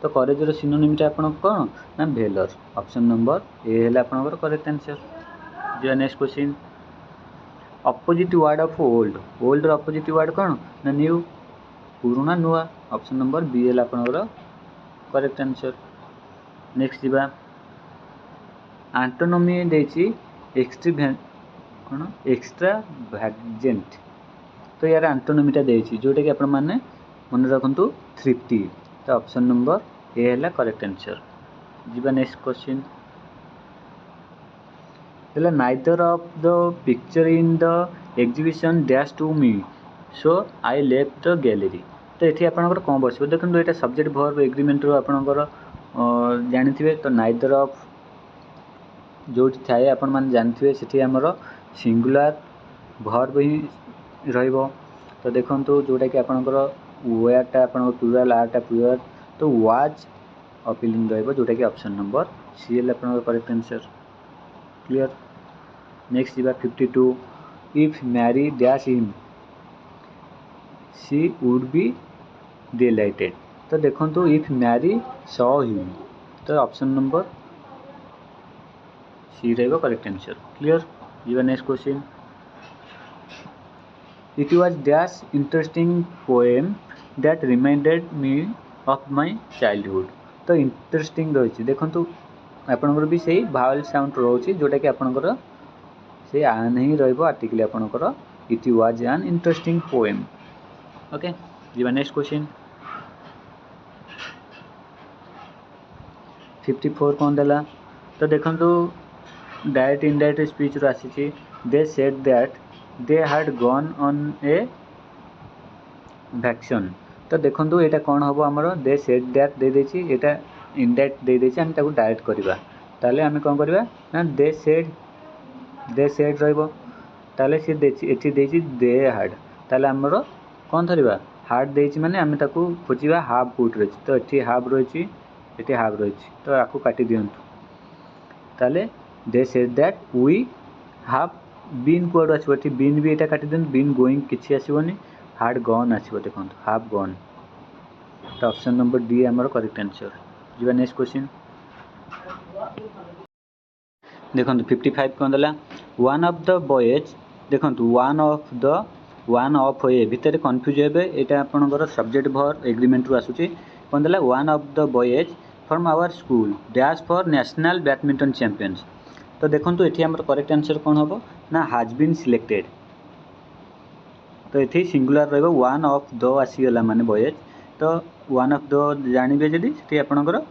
तो करेज रो सिनोनिमटा आप कौन ना भेलर ऑप्शन नंबर ए है आपंकर करेक्ट आंसर। जी next question opposite word of old old opposite word कौन ना न्यू पुराना नुआ ऑप्शन नंबर बी है आपंकर करेक्ट आंसर। नेक्स्ट जीवा आंटोनोमी देछि कौन एक्स्ट्रा भैजेंट। तो यार आंटोनोमीटा देछि जोटा कि आपण माने मन रखु थ्रिफ्टी तो ऑप्शन नंबर ए है करेक्ट आंसर। जीवा next question neither of the picture in the exhibition dash to me so I left the gallery. तो ये आपंकर कौन बस देखो यहाँ सब्जेक्ट वर्ब एग्रीमेंट रो आपंकर जानी तो नाइदर ऑफ जो थाए आपण मैंने जानते से आमर सिंगुलर वर्ब ही रहिबो। तो देखो जोटा कि आपंकर वेयरटा आप प्लुराल आरटा प्लुराल तो वाज अपीलिंग रहिबो जोटा कि ऑप्शन नंबर सी है आपंकर करेक्ट आंसर। क्लियर नेक्स्ट जीवा 52 if Mary dash him she would be delighted. तो देखो इफ मैरी सॉ हिम तो ऑप्शन नंबर सी रहेगा करेक्ट आंसर। क्लियर जीवा next question it was dash interesting poem that reminded me of my childhood. तो interesting रही देखो आपंकर भी सही भावल साउंड रोचे जोटा कि आपंकर से आन ही आर्टिकल आपंकर it was an interesting poem. Okay जीवा नेक्स्ट क्वेश्चन 54 कौन देला। तो देखो डायरेक्ट इनडायरेक्ट स्पीच रो आसी दे said that they had gone on A vaccine. तो देखो यहाँ कौन हम आमर दे सेड दैट दे देछि एटा इनडायरेक्ट दे देछि हम ताको डायरेक्ट करबा ताले आम कौन करबा ना दे सेड रहिबो ताले सी देछि एठी देछि दे हैड ताले आमर कौन धरिबा हार्ड देछि माने आम ताको खोजिबा हाफ फुट रही तो एठी हाफ रही एठी हाफ रही तो आपको काटी दियंतु ताले they said that we have been code आसो एठी बीन भी एटा काटी दियंतु बीन गोइंग किछि आसीबोनी हार्ड गॉन आसीबो देखो हाफ गॉन तो ऑप्शन नंबर डी आमर करेक्ट आंसर। जीवा नेक्स्ट क्वेश्चन देखो 55 कौन देला वन ऑफ द बॉयज देखो वन ऑफ ए भितर कन्फ्यूज हे यहाँ आपंकर सब्जेक्ट वर्ब एग्रीमेंट रू आसूची कौन देला one of the boys from our school dash for national badminton champions. तो देखो ये आम करेक्ट आंसर कौन हम ना हैज बीन सिलेक्टेड। तो ये सिंगुलर रहिबो वन ऑफ द आसीगला माने बॉयज तो वन ऑफ द जानवे जदि से आपंकर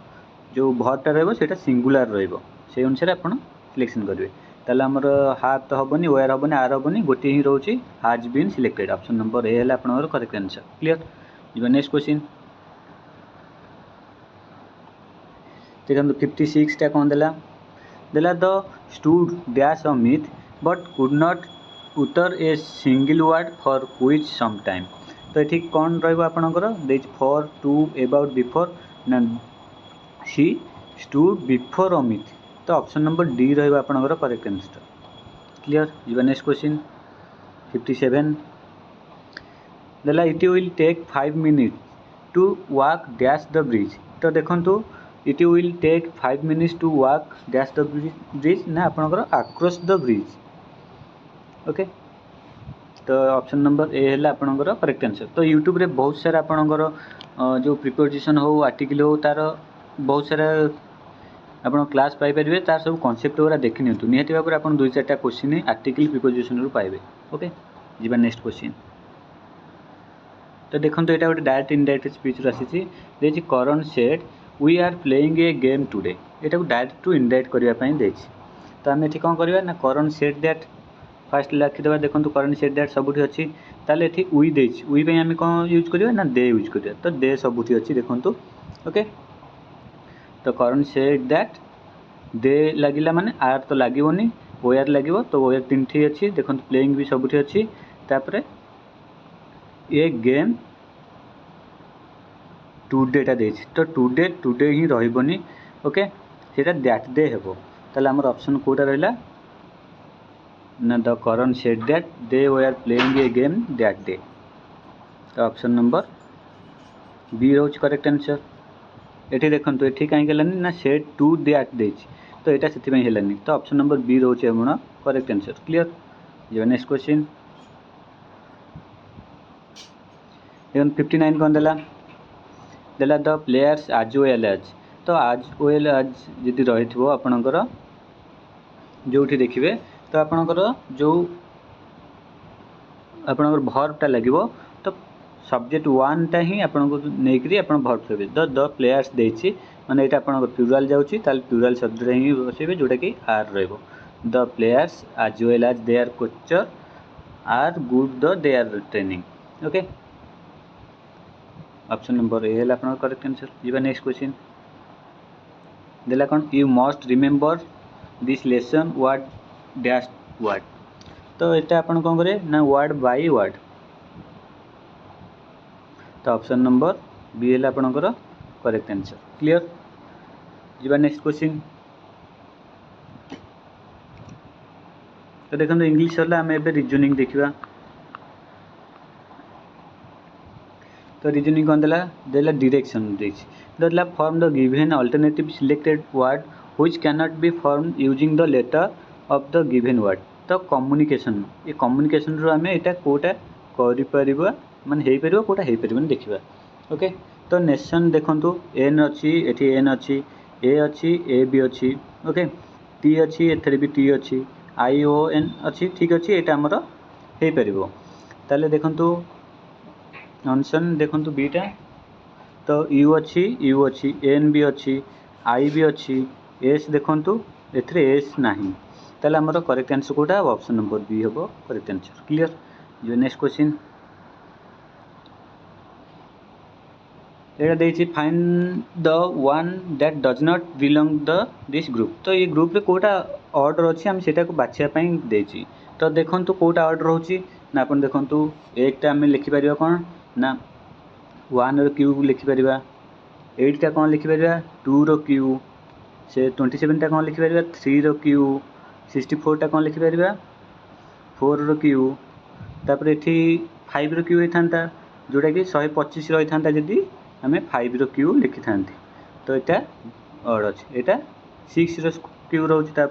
जो भर्बटा रहिबो सेटा सिंगुलर रहिबो से अनुसार आपन सिलेक्शन करेंगे ताले आमर हाथ तो हेनी वेयर हेनी आर हेनी गोटे ही रोचे has been selected option number A है आपंकर करेक्ट आंसर। क्लियर जीवा नेक्स्ट क्वेश्चन देखो 56 कौन देला the stood dash Amit but could not utter a single word for quiz some time. तो ये कौन रहा फॉर टू अबाउट बिफोर ना सी स्टूड बिफोर अमित। तो ऑप्शन नंबर डी रहा करेक्ट आंसर। क्लियर जी नेक्स्ट क्वेश्चन 57 देला it will take 5 minutes to walk dash the bridge. तो देखो it will take 5 minutes to walk dash the bridge ना आपणकर across the bridge. Okay तो option number A है आपणकर करेक्ट आंसर। तो यूट्यूब रे बहुत सारा आपणकर जो प्रिपोजिशन हो आर्टिकल हो तार बहुत सारा आप क्लास पाइपर तार सब कॉन्सेप्ट गुरा देखी नियंतु निहाती भाव में आप 2-4टा क्वेश्चन आर्टिकल प्रिपोजिशन रू पाइबे। ओके जीवा नेक्स्ट क्वेश्चन। तो देखो यहाँ गोटे डायरेक्ट इनडायरेक्ट स्पीच आसी देखिए Karan said we are playing a game today. यहाँ डायरेक्ट टू इनडायरेक्ट करने तो आम ये कौन करवा ना करण सेड दैट फास्ट लिखिदेवा। देखो करण सेड दैट सबुठी अच्छी ताले ये वी देछि वी पे आम कौन यूज करवा ना दे यूज करवा। तो दे सबुठी अच्छी देखो। ओके तो करण सेड दैट दे लगिला माने आर तो लगे ओआर लगे तो ओआर 3ठी अच्छी देखो प्लेइंग भी सबुठी अच्छी तापर ये गेम टुडेटा देछि तो टुडे ही रही। ओके सेटा दैट डे हेबो ताले हमर ऑप्शन कोटा रहला ना the Karan said that they were playing a game that day. तो ऑप्शन नंबर बी रोज करेक्ट आंसर। ये देखो ये कहीं गलानी ना सेड टू दैट देछि तो यहाँ से हेलानी। तो ऑप्शन नंबर बी रोचे हमर करेक्ट आंसर। क्लियर जी नेक्स्ट क्वेश्चन 59 कौन देला the players as well as. तो आज वेल एज जदि रही आपणकर जो देखिए तो आपणकर जो आपणकर भर्बटा लगे तो सब्जेक्ट वन ही आपको नहीं आप भर्ब थोड़े द प्लेयर्स देछि माने यहाँ आपणकर प्लुराल जाऊँगी प्लुराल शब्द ही बसइबे जोटा कि आर रहिबो। The players as well as they are coaches are good the they are training. Okay option number A है आपन करेक्ट आंसर। जीवा नेक्स्ट क्वेश्चन देला कौन you must remember this lesson word dash word. तो यहाँ आपन कौन करे ना वर्ड बाय वर्ड। तो ऑप्शन नंबर बी है आपनकर करेक्ट आंसर। क्लियर जीवा नेक्स्ट क्वेश्चन। तो देखो इंग्लिश है आम ए रिजनिंग देखा। तो रिजनिंग कौन देला डायरेक्शन देला form the given alternative selected word which can not be form using the letter of the given word. तो कम्युनिकेशन ये कम्युनिकेशन रो आम यहाँ कोटा कर माने हो कोटा हो पार देखा। ओके तो नेशन देखो एन अच्छी एटी एन अच्छी ए अच्छी ए बी अच्छी। ओके टी अच्छी एथरे भी टी अच्छी आई ओ एन अच्छी ठीक अच्छी यहाँ आमर हो पार। ताले देखो ऑप्शन देखो बीटा तो यू अच्छी एन भी अच्छी आई भी अच्छी एस देखो एथरे एस नहीं ताले आमर करेक्ट आंसर कोटा ऑप्शन नंबर बी हम करेक्ट आंसर। क्लियर जो नेक्स्ट क्वेश्चन यहाँ देखिए find the one that does not belong the this group. तो ये ग्रुप रे कोटा ऑर्डर अच्छी आम सेटा को बाछियापाई देछि। तो देखो कोटा ऑर्डर होची ना अपन देखो एक आम लिखिपर कौन ना वन रो क्यू लिखिपर 8टा कौन लिखिपर 2 रो क्यू से 27टा कौन लिखिपर 3 रो क्यू 64टा कौन लिखिपर 4 रो क्यू तापर एठी 5 रो क्यू होता जोटा कि 125 रही था जदि आम 5 रो क्यू लिखि था। तो यहाँ ऑर्डर अच्छे यहाँ 6 रो क्यू रोचे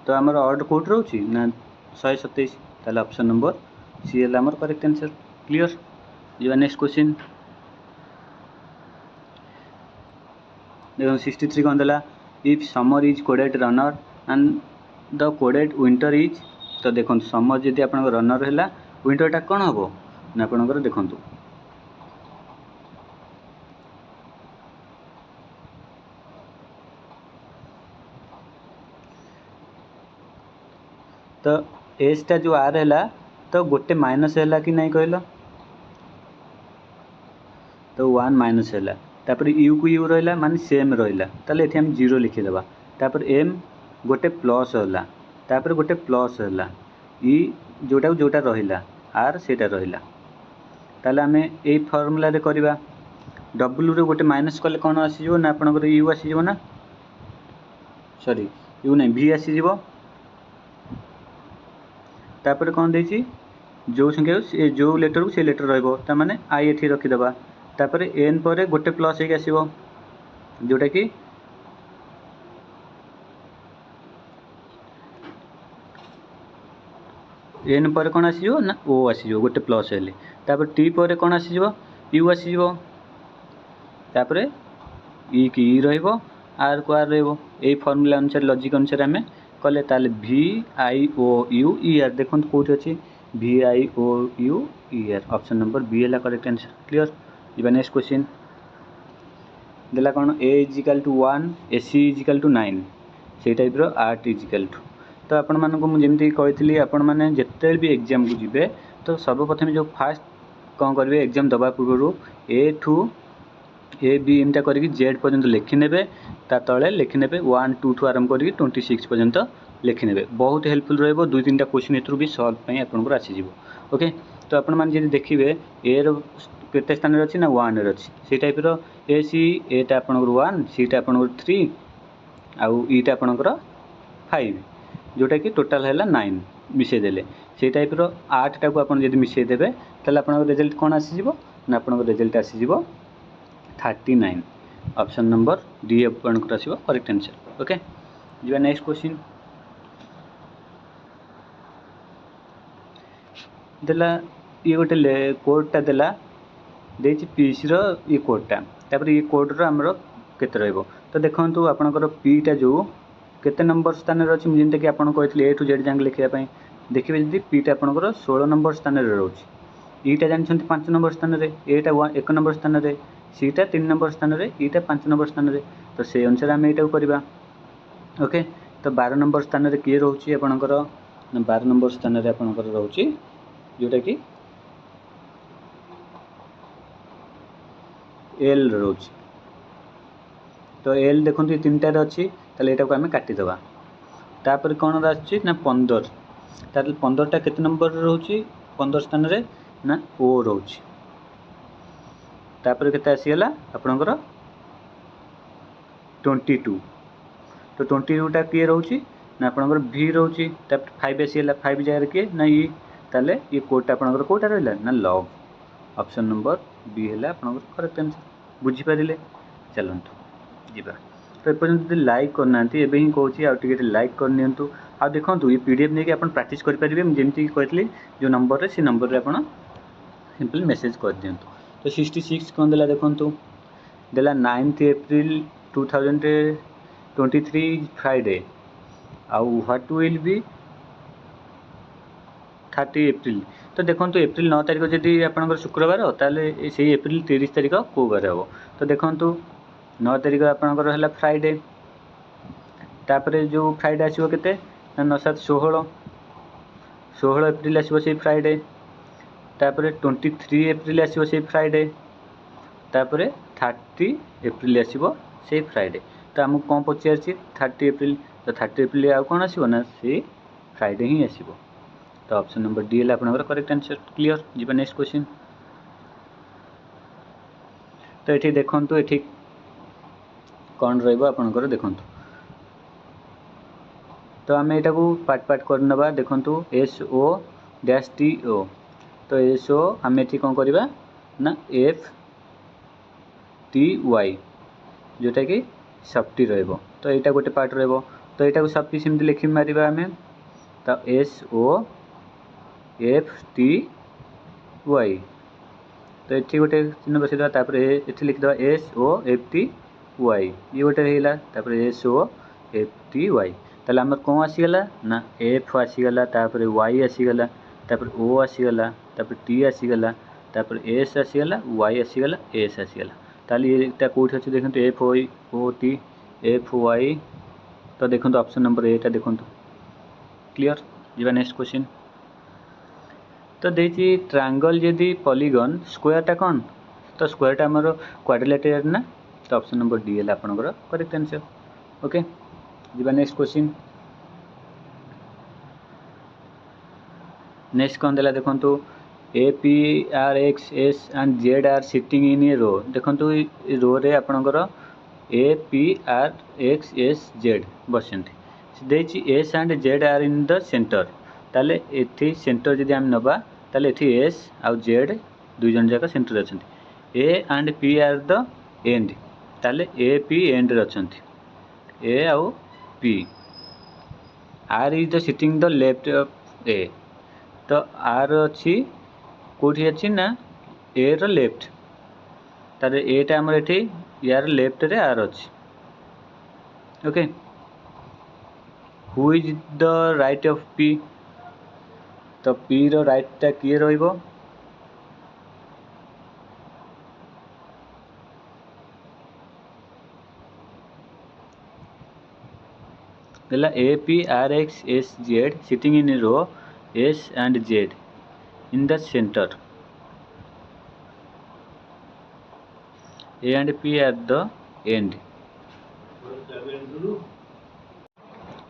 तो आमर ऑर्डर कौट रोचे ना 127 ताले ऑप्शन नंबर सी है आमर करेक्ट आंसर। क्लियर जी नेक्स्ट क्वेश्चन देखो 63 कौन देला if summer is coded runner and the coded winter is. तो देखो समर जदि आप रनर है विंटरटा कौन हम ना आपंकर देखु तो एसटा जो आर है तो गोटे माइनस है कि नहीं कहल तो 1 माइनस है तापर यू को यू रहा माने सेम रहा ताले एठी हम 0 लिखिदेबा तापर एम गोटे प्लस है तापर गोटे प्लस है इ जोटा रहिला आर सेटा रहिला ताले आमे ए फॉर्मूला रे करबा डब्ल्यू रे गोटे माइनस कले कोन आसीजो ना आपनकर यू आसीजो ना सॉरी यू नै भी आसीजो तापर कोन देछि जो संख्या जो लेटर से लेटर रहइबो ता माने आई एठी रखि दबा तापर एन पर गोटे प्लस हे आसीबो जोटा कि एन पर कोन आसीजो ना ओ आसीजो गोटे प्लस हेले तापर टी पर कोन आसीजो यू आसीजो तापर ई की ई रहइबो आर को आर रहइबो ए फार्मूला अनुसार लॉजिक अनुसार हमें कले ताले भी I O U E are देखंत कोठी अछि भी I O U E R option number B है करेक्ट आंसर क्लियर इबा नेक्स्ट क्वेश्चन देला कोन a = 1 ac = 9 से टाइप रो 8 = तो आपण मानको मु जेमती कहितली आपण माने जत्ते भी एग्जाम को जिबे तो सर्वप्रथम जो फास्ट कोन करबे एग्जाम दबा पूर्व ए टू ए बी एमटा करके जेड पर्यंत लिखि नेबे ता तळे लिखि नेबे 1 2 टू आरंभ करके 26 पर्यंत लिखि नेबे बहुत हेल्पफुल रहइबो दुई तीनटा क्वेश्चन एथरु भी सॉल्व पई आपण को आसी जिवो ओके तो आपण मान जे देखिबे ए रो केते स्थान रे अछि ना 1 रे अछि से टाइप रो ए सी ए ता आपण को 1 सी ता आपण को 3 आउ ई ता आपण को 5 जोटा कि टोटल हैला 9 मिसे देले से टाइप रो 8 टा को आपण जदी मिसे देबे तले आपण को रिजल्ट कोन आसी जिवो ना आपण को रिजल्ट आसी जिवो 39 ऑप्शन नंबर डी आपण को आसीबो करेक्ट आंसर ओके जिवा नेक्स्ट क्वेश्चन देला ये गोटे कोडटा देला देछि पीसी रो ये कोडटा तापर ये कोड रो हमरो केते रहइबो तो देखंतु आपनकर पी टा जो केते नंबर स्थान रे अछि जेंते कि आपण कहथिले ए टू जेड जांग लिखिया पई देखिबे जदी पी टा आपनकर 16 नंबर स्थान रे रहउछि ईटा जानछन्ति 5 नंबर स्थान रे एटा 1 नंबर स्थान रे सीटा 3 नंबर स्थान रे ईटा 5 नंबर स्थान रे तो से अनुसार हम एटा करबा ओके तो 12 नंबर स्थान रे के रहउछि आपनकर 12 नंबर स्थान रे आपनकर रहउछि जोटा कि एल रहउछि तो एल देखंतु तीनटा रे अछि तले एटा को हमें काटि दबा तापर कोन आछि ना 15 ताले 15 टा केते नंबर रहउछि 15 स्थान रे ना ओ रहउछि तापर केते आसीगला आपनकर 22 तो 22 टा के रहउछि ना आपनकर भी रहउछि तापर 5 आसीगला 5 जाय रे के ना ई ताले ये कोडटा आपनकर कोटा रहला ना लॉग ऑप्शन नंबर बी हैला आपनकर करेक्ट आंसर बुझी पारिले चलंतु जिबा तो एपर्यंत लाइक करनांती एबे ही कहूची आ टिके लाइक कर नियंतु आ देखंतु ये पीडीएफ नेके अपन प्रैक्टिस कर परिबे जेमति कहतली जो नंबर रे से नंबर रे अपन सिंपल मैसेज कर दियंतु तो 66 कोन देला देखंतु देला 9th अप्रैल 2023 फ्राइडे आ व्हाट विल बी 30 अप्रैल तो देखंतु अप्रैल 9 तारिख जदी आपनकर शुक्रवार ताले से अप्रैल 30 तारिख को बार हो तो देखंतु 9 तारिख आपनकर हला फ्राइडे तापरे जो फ्राइडे आसीबो केते 9 7 16 16 अप्रैल आसीबो से फ्राइडे तापरे 23 अप्रैल आसीबो से फ्राइडे तापरे 30 अप्रैल आसीबो से फ्राइडे तो हमको कोन पचार छी 30 अप्रैल तो 30 अप्रैल आ कोन आसीबो ना से फ्राइडे ही आसीबो तो ऑप्शन नंबर डी है आपनकर करेक्ट आंसर क्लियर जिबा नेक्स्ट क्वेश्चन तो एठी देखंतु एठी कोन रहइबो आपनकर देखंतु तो आमे एटा को पार्ट पार्ट करनबा देखंतु S O dash T O तो एस ओ आमे एठी कोन करबा ना एफ टी वाई जोटा कि सफ्टी रहइबो तो एटा गोटे पार्ट रहइबो तो एटा को सफ्टी सिमती लिखि मारिबा आमे तो S O F T Y तो एठी गोटे चिन्ह बसेदा तापर एठी लिखि दबा S O F T Y ये गोटे रहिला तापर S O F T Y ताले हमर कोन आसी गला ना एफ आसी गला तापर वाई आसी गला तापर ओ आसी गला तापर टी आसी गला तापर एस आसी गला वाई आसी गला एस आसी गला ताले एटा कोठी अछि देखंतु F Y O T F Y तो देखंतु ऑप्शन नंबर ए टा देखंतु क्लियर जिबा नेक्स्ट क्वेश्चन तो देछि ट्रायंगल यदि पॉलीगन स्क्वायर टा कोन तो स्क्वायर टा हमरो क्वाड्रिलेटरल ना तो ऑप्शन नंबर डी है आपनकर करेक्ट आंसर ओके जिबा नेक्स्ट क्वेश्चन नेक्स्ट कौन देला देखंतु A P R X S and Z are sitting in a row देखंतु रो रे आपणकर A P R X S Z बसंती देछि S and Z are in the centre ताले एथि सेंटर जदि हम नबा ताले एथि एस आउ जेड दुई जन जाक सेंटर अछंती A and P R the end ताले ए पी एंड रे अछंती ए आउ P R is the sitting the left of A तो आर अच्छी कौटी अच्छी ना ए रो लेफ्ट तारे एटा हमर एठी यार लेफ्ट रे आर अच्छी okay who is the right of P तो पी रो राइट टा किए रहइबो देला A P R X S Z sitting in row S and Z in the center A and P at the end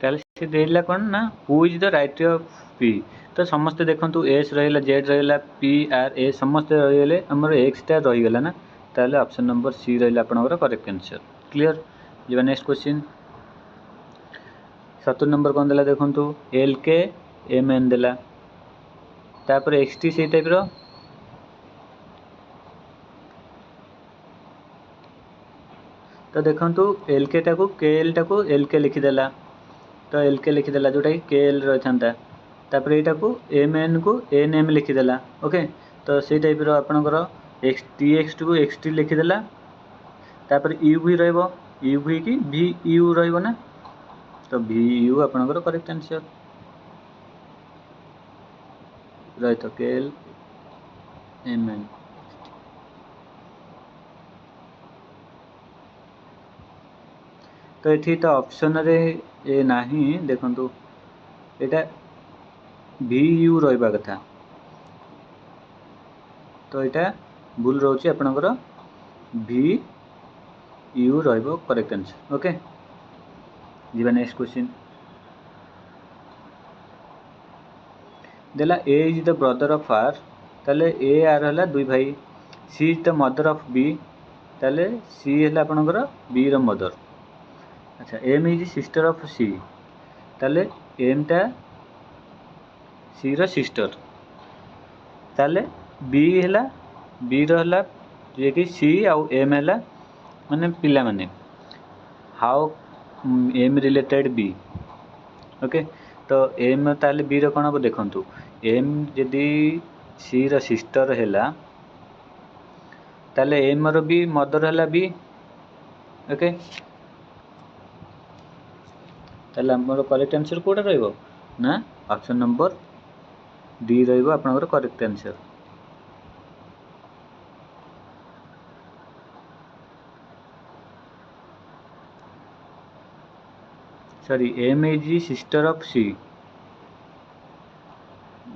ताले से देला कोन ना who is the right of P तो समस्त देखंतु S रहला Z रहला P R A समस्त रहले हमर X टा रहि गेला ना ताले ऑप्शन नंबर C रहला आपनकर करेक्ट आंसर क्लियर जेबा नेक्स्ट क्वेश्चन 7 नंबर कोन देला देखंतु L के M N देला तापर एक्सटी से टाइप रो तो देखंतु एल के टाको के एल टाको एल के लिखि देला तो एल के लिखि देला जोटा के एल रो छंता तापर एटा को एम एन को एन एम लिखि देला ओके तो से टाइप रो आपनकर एक्स टी एक्स को एक्स टी लिखि देला तापर यू भी रहबो यू भी की भी यू रहबो ना तो भी यू आपनकर करेक्ट आंसर राइट के एल एम एन तो ये तो ऑप्शन रे ए नाही देखंतु एटा भी यू रहबा कथा तो एटा भूल रहउची आपनकर भी यू रहबो करेक्ट आंसर ओके जीवा नेक्स्ट क्वेश्चन देला A is the brother of R ताले ए आर हला दुई भाई C is the mother of B ताले सी हला आपनकर बी रो मदर अच्छा M is sister of C ताले एम टा सी रो सिस्टर ताले बी हला बी रो हला जे कि सी आउ एम हला माने पिला माने how M related B okay तो एम ताले बी रो कोन हो देखंतु एम जदी सी रो सिस्टर हैला ताले एम रो भी मदर हैला बी ओके ताले हमर करेक्ट आंसर कोडा रहइबो ना ऑप्शन नंबर डी रहइबो आपनकर correct answer sorry M is sister of C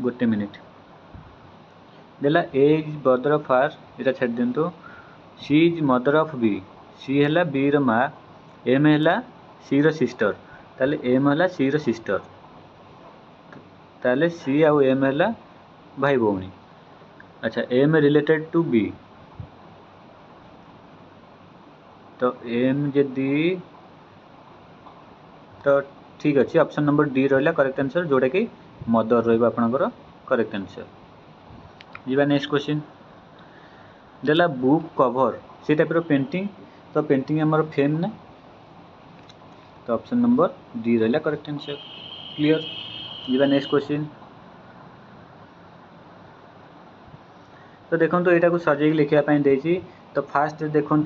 गोटे मिनिट देला A is brother of R एटा छाड़ दियंतो C is mother of B C हैला बी रो मां एम हैला सी रो सिस्टर ताले एम हैला सी रो सिस्टर ताले सी आउ एम हैला भाई भौणी अच्छा एम रिलेटेड टू बी तो एम जदी तो ठीक अच्छे ऑप्शन नंबर डी रहा करेक्ट आंसर जोटा कि मदर रहा आपनकर करेक्ट आंसर जीवा नेक्स्ट क्वेश्चन देला बुक कवर से टाइप रो पेंटिंग तो पेंटिंग हमर फेम ना तो ऑप्शन नंबर डी रहा करेक्ट आंसर क्लियर जीवा नेक्स्ट क्वेश्चन तो देखो तो यहाँ को सजेक लिखापी देती तो फास्ट देखो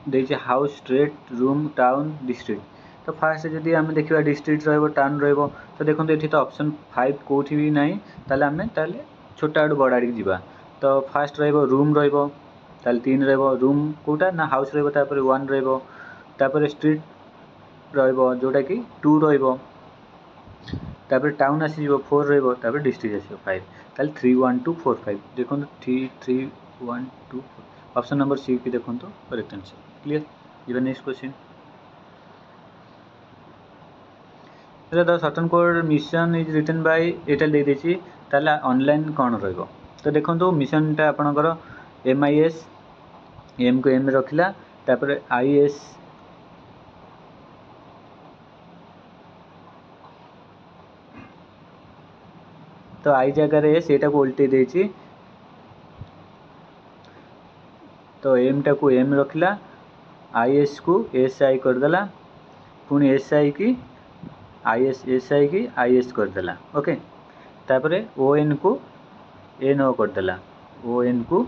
देती house street room town district तो फास्ट जदि आम देखा डिस्ट्रिक्ट टाउन तो देखो ये तो ऑप्शन 5 कौटी भी ना आम छोटा आड़ बड़ आड़ जा तो फास्ट रूम रही 3 रूम कौटा ना हाउस रही 1 रही स्ट्रीट रोटा कि 2 रही टाउन आसीज 4 रही डिस्ट्रिक्ट आस 5 ताल 3 1 2 4 5 देखो 3 1 2 ऑप्शन नंबर सी की देखो करेक्ट आंसर क्लियर जीवन next question the certain code mission is written by एटा दे देछि ताला ऑनलाइन कौन रहिबो तो देखंतु मिशनटा आपणकर MIS एम को एम रखिला तापर IS तो आई जगह रे सेटा को उल्टे देछि तो एम टा को एम रखिला IS को SI कर देला पुनी SI की IS SI की IS कर देला ओके तापरे ON को NO कर देला ON को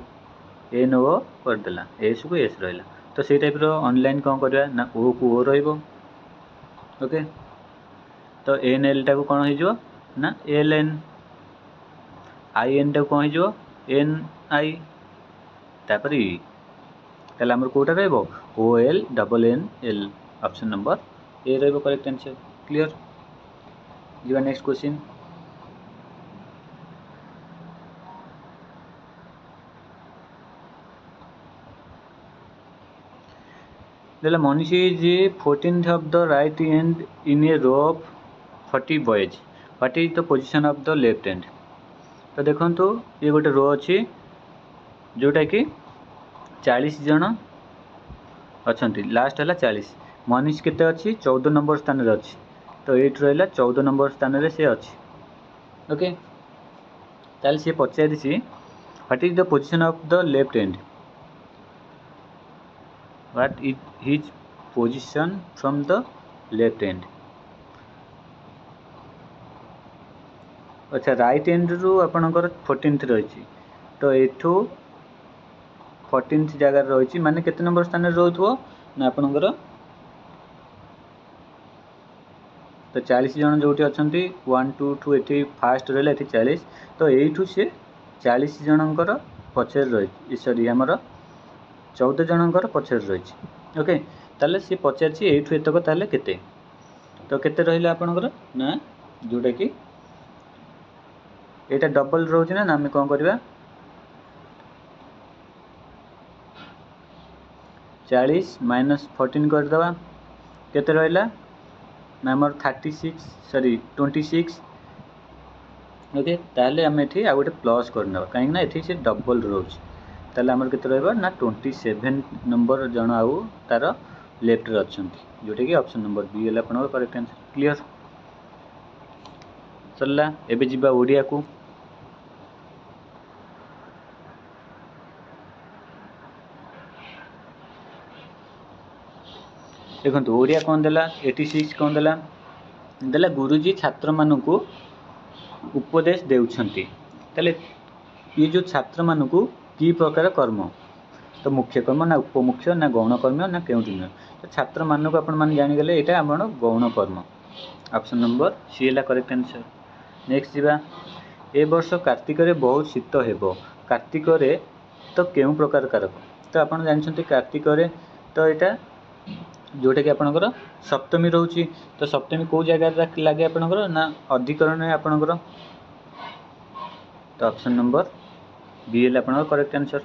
NO कर देला S को S रहला तो से टाइप रो ऑनलाइन कोन करबा ना O को O रहइबो ओके तो NL टा को कोन हो जिवो ना LN IN टा कोन हो जिवो NI तापर E ताले हमर कोटा रहइबो OLNNL ऑप्शन नंबर ए रहइबो करेक्ट आंसर क्लियर जीवा next question The Monish is 14th of the right hand in a row of 40 boys. What is the position of the left hand? तो देखंतु ये गोटे रो अच्छी जोटा कि 40 जन अच्छी लास्ट है 40 मनीष केते अच्छी 14 नंबर स्थान रे अच्छी तो ये रहा 14 नंबर स्थान रे से अच्छी ओके ताल से पचारि what is the position of the left hand what is his position from the left hand अच्छा राइट हैंड रु आपणकर 14th रही तो एठू 14th जगह रही माने केते नंबर स्थान रे रहथो ना आपणकर तो 40 जन जोटी अछंती 1 2 2 एठी फास्ट रहले एठी 40 तो एठू से 40 जनकर पछर रही सॉरी हमर 14 जनकर पछर रही ओके ताले से पचारछि एठू एतक ताले केते तो केते रहिला आपणकर ना जोटा कि एटा डबल रोज ना आम कौन करवा 40 माइनस 14 करदे केते रहिला ना हमर 36 सॉरी 26 ओके ताले हम एठी आ गोटे प्लस करना कहीं ना एठी से डबल रोज ताले हमर केते रहबा ना 27 नंबर जण आउ तार लेफ्ट रे अछंती जोटे कि ऑप्शन नंबर बी हला आपन करेक्ट आंसर क्लियर चलला एबे जिबा ओडिया को देखो ओडिया कौन देला 86 कौन देला देला गुरुजी छात्र मानकु उपदेश देउछंती तले ये जो छात्र मानकु की प्रकार कर्म तो मुख्य कर्म ना उपमुख्य ना गौण कर्म ना केउटी न तो छात्र मानकु अपन मान जानि गेले एटा हमर गौण कर्म ऑप्शन नंबर सी हला करेक्ट आंसर नेक्स्ट जीवा ए वर्ष कार्तिक रे बहुत शीत हेबो कार्तिक रे तो केउ प्रकार कारक तो अपन जानछंती कार्तिक रे तो एटा जोटा कि आपणकर सप्तमी रोची तो सप्तमी को जगह लगे आपणकर ना अधिकरण है आपणकर तो ऑप्शन नंबर बी है आपणकर करेक्ट आंसर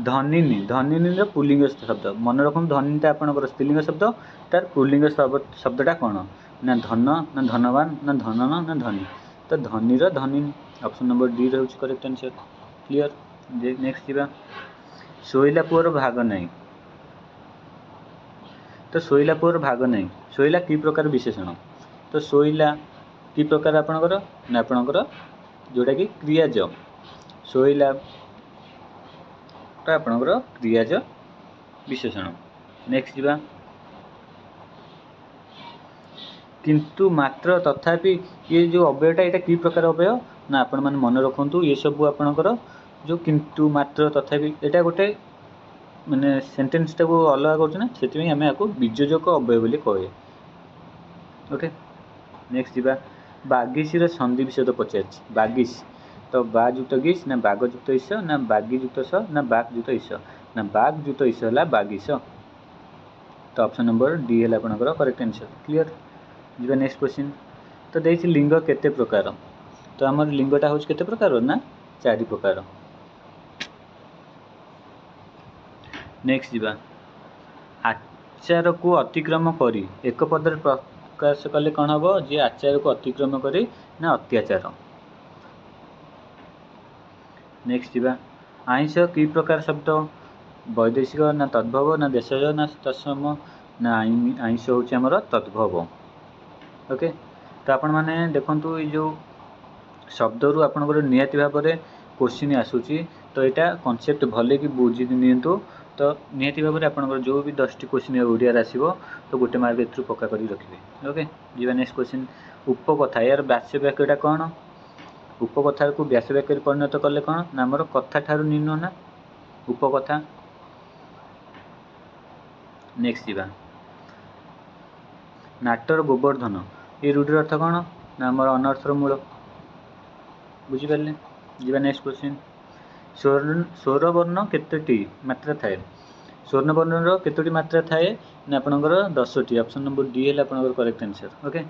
धनिनी धनिनी रो पुल्लिंग शब्द मन रखम धनिटा आपणकर स्त्रीलिंग शब्द तार पुल्लिंग शब्दटा कोन ना धन ना धनवान ना धनन ना धनी तो धनी रो धनिनी ऑप्शन नंबर डी रहउछ करेक्ट आंसर क्लियर नेक्स्ट जीवा सोइला पुअर भाग नहीं तो सोइला पुअर भाग नहीं सोइला की प्रकार विशेषण तो सोइला की प्रकार आपणकर ना आपणकर जोटा कि क्रियाज सोइला ता आपणकर क्रियाज विशेषण नेक्स्ट जीवा किंतु मात्र तथापि ये जो अव्ययटा एटा की प्रकार अव्यय ना आपण मन मन रखंतु ये सब आपणकर जो किंतु मात्र तथापि एटा गोटे माने सेंटेंस टाको अलग करछना सेति हमें याको बीजजक अव्यय बोली कहे ओके नेक्स्ट जीवा बागीसी रो संधि विषय तो पचारछि बागीस तो बा जुक्त गीस ना बाग जुक्त ईस ना बागी जुक्त स ना बाग जुक्त ईस ना बाग जुक्त ईस हला बागीस तो ऑप्शन नंबर डी हला आपनकर करेक्ट आंसर क्लियर जीवा नेक्स्ट क्वेश्चन तो देछि लिंग केते प्रकार तो हमर लिंगटा होछ केते प्रकार ना 4 प्रकार नेक्स्ट जीवा आचार को अतिक्रम करी एक पदर प्रकाश कले कौन हम जी आचार को अतिक्रम करी ना अत्याचार। नेक्स्ट जीवा आइंस कि प्रकार शब्द वैदेशिक ना तद्भव ना देशज ना तत्सम ना आइंस हूँ आमर तद्भव। ओके तो आपण मैंने देखु ये शब्द रु आपंकर निहाती भाव में क्वेश्चन आसूची तो यहाँ कॉन्सेप्ट भले कि बुझी नियंतु तो निहाती भाव में आपंकर जो भी 10टी क्वेश्चन ओडिया आसो तो गोटे मार्क ए पक्का कर रखिए। ओके जी नेक्स्ट क्वेश्चन उपकथा यार व्यास वाक्यटा कौन उपकथा को व्यास वाक्य परिणत कले कौन ना आमर कथा ठारू निम्न ना उपकथा। नेक्स्ट जीवा नाटर गोवर्धन ये रूढ़िर अर्थ कौन ना आमर अनर्थर मूल बुझिपारे। जी नेक्स्ट क्वेश्चन स्वरवर्ण केतोटी मात्रा थाए स्वर्णवर्ण केतोटी मात्रा थाए ना आपणकर 10टी ऑप्शन नंबर डी है आपणकर करेक्ट आंसर। ओके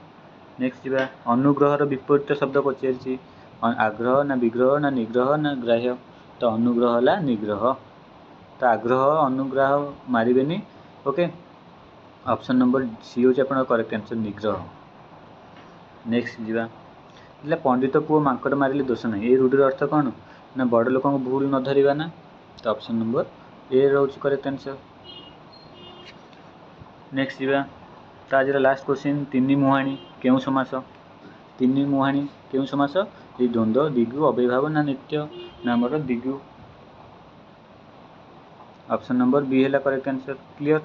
नेक्स्ट जीवा अनुग्रहर विपरीत शब्द पचारि आग्रह ना विग्रह ना निग्रह ना ग्राह्य तो अनुग्रह है निग्रह तो आग्रह अनुग्रह मारे। ओके ऑप्शन नंबर सी हूँ आप करेक्ट आंसर निग्रह। नेक्स्ट जीवा पंडित पुओ मांकड़ मारे दोष ना ये रूढ़िर अर्थ कौन ना बड़ लोक भूल न धरवा ना तो ऑप्शन नंबर ए रोच करेक्ट आंसर। नेक्स्ट जीवा तो आज लास्ट क्वेश्चन तीन मुहाणी क्यों समास तीन मुहाणी क्यों समास ये द्वंद्व दिगु अव्ययभाव ना नित्य ना आमर दिगु ऑप्शन नंबर बी है करेक्ट आंसर। क्लियर।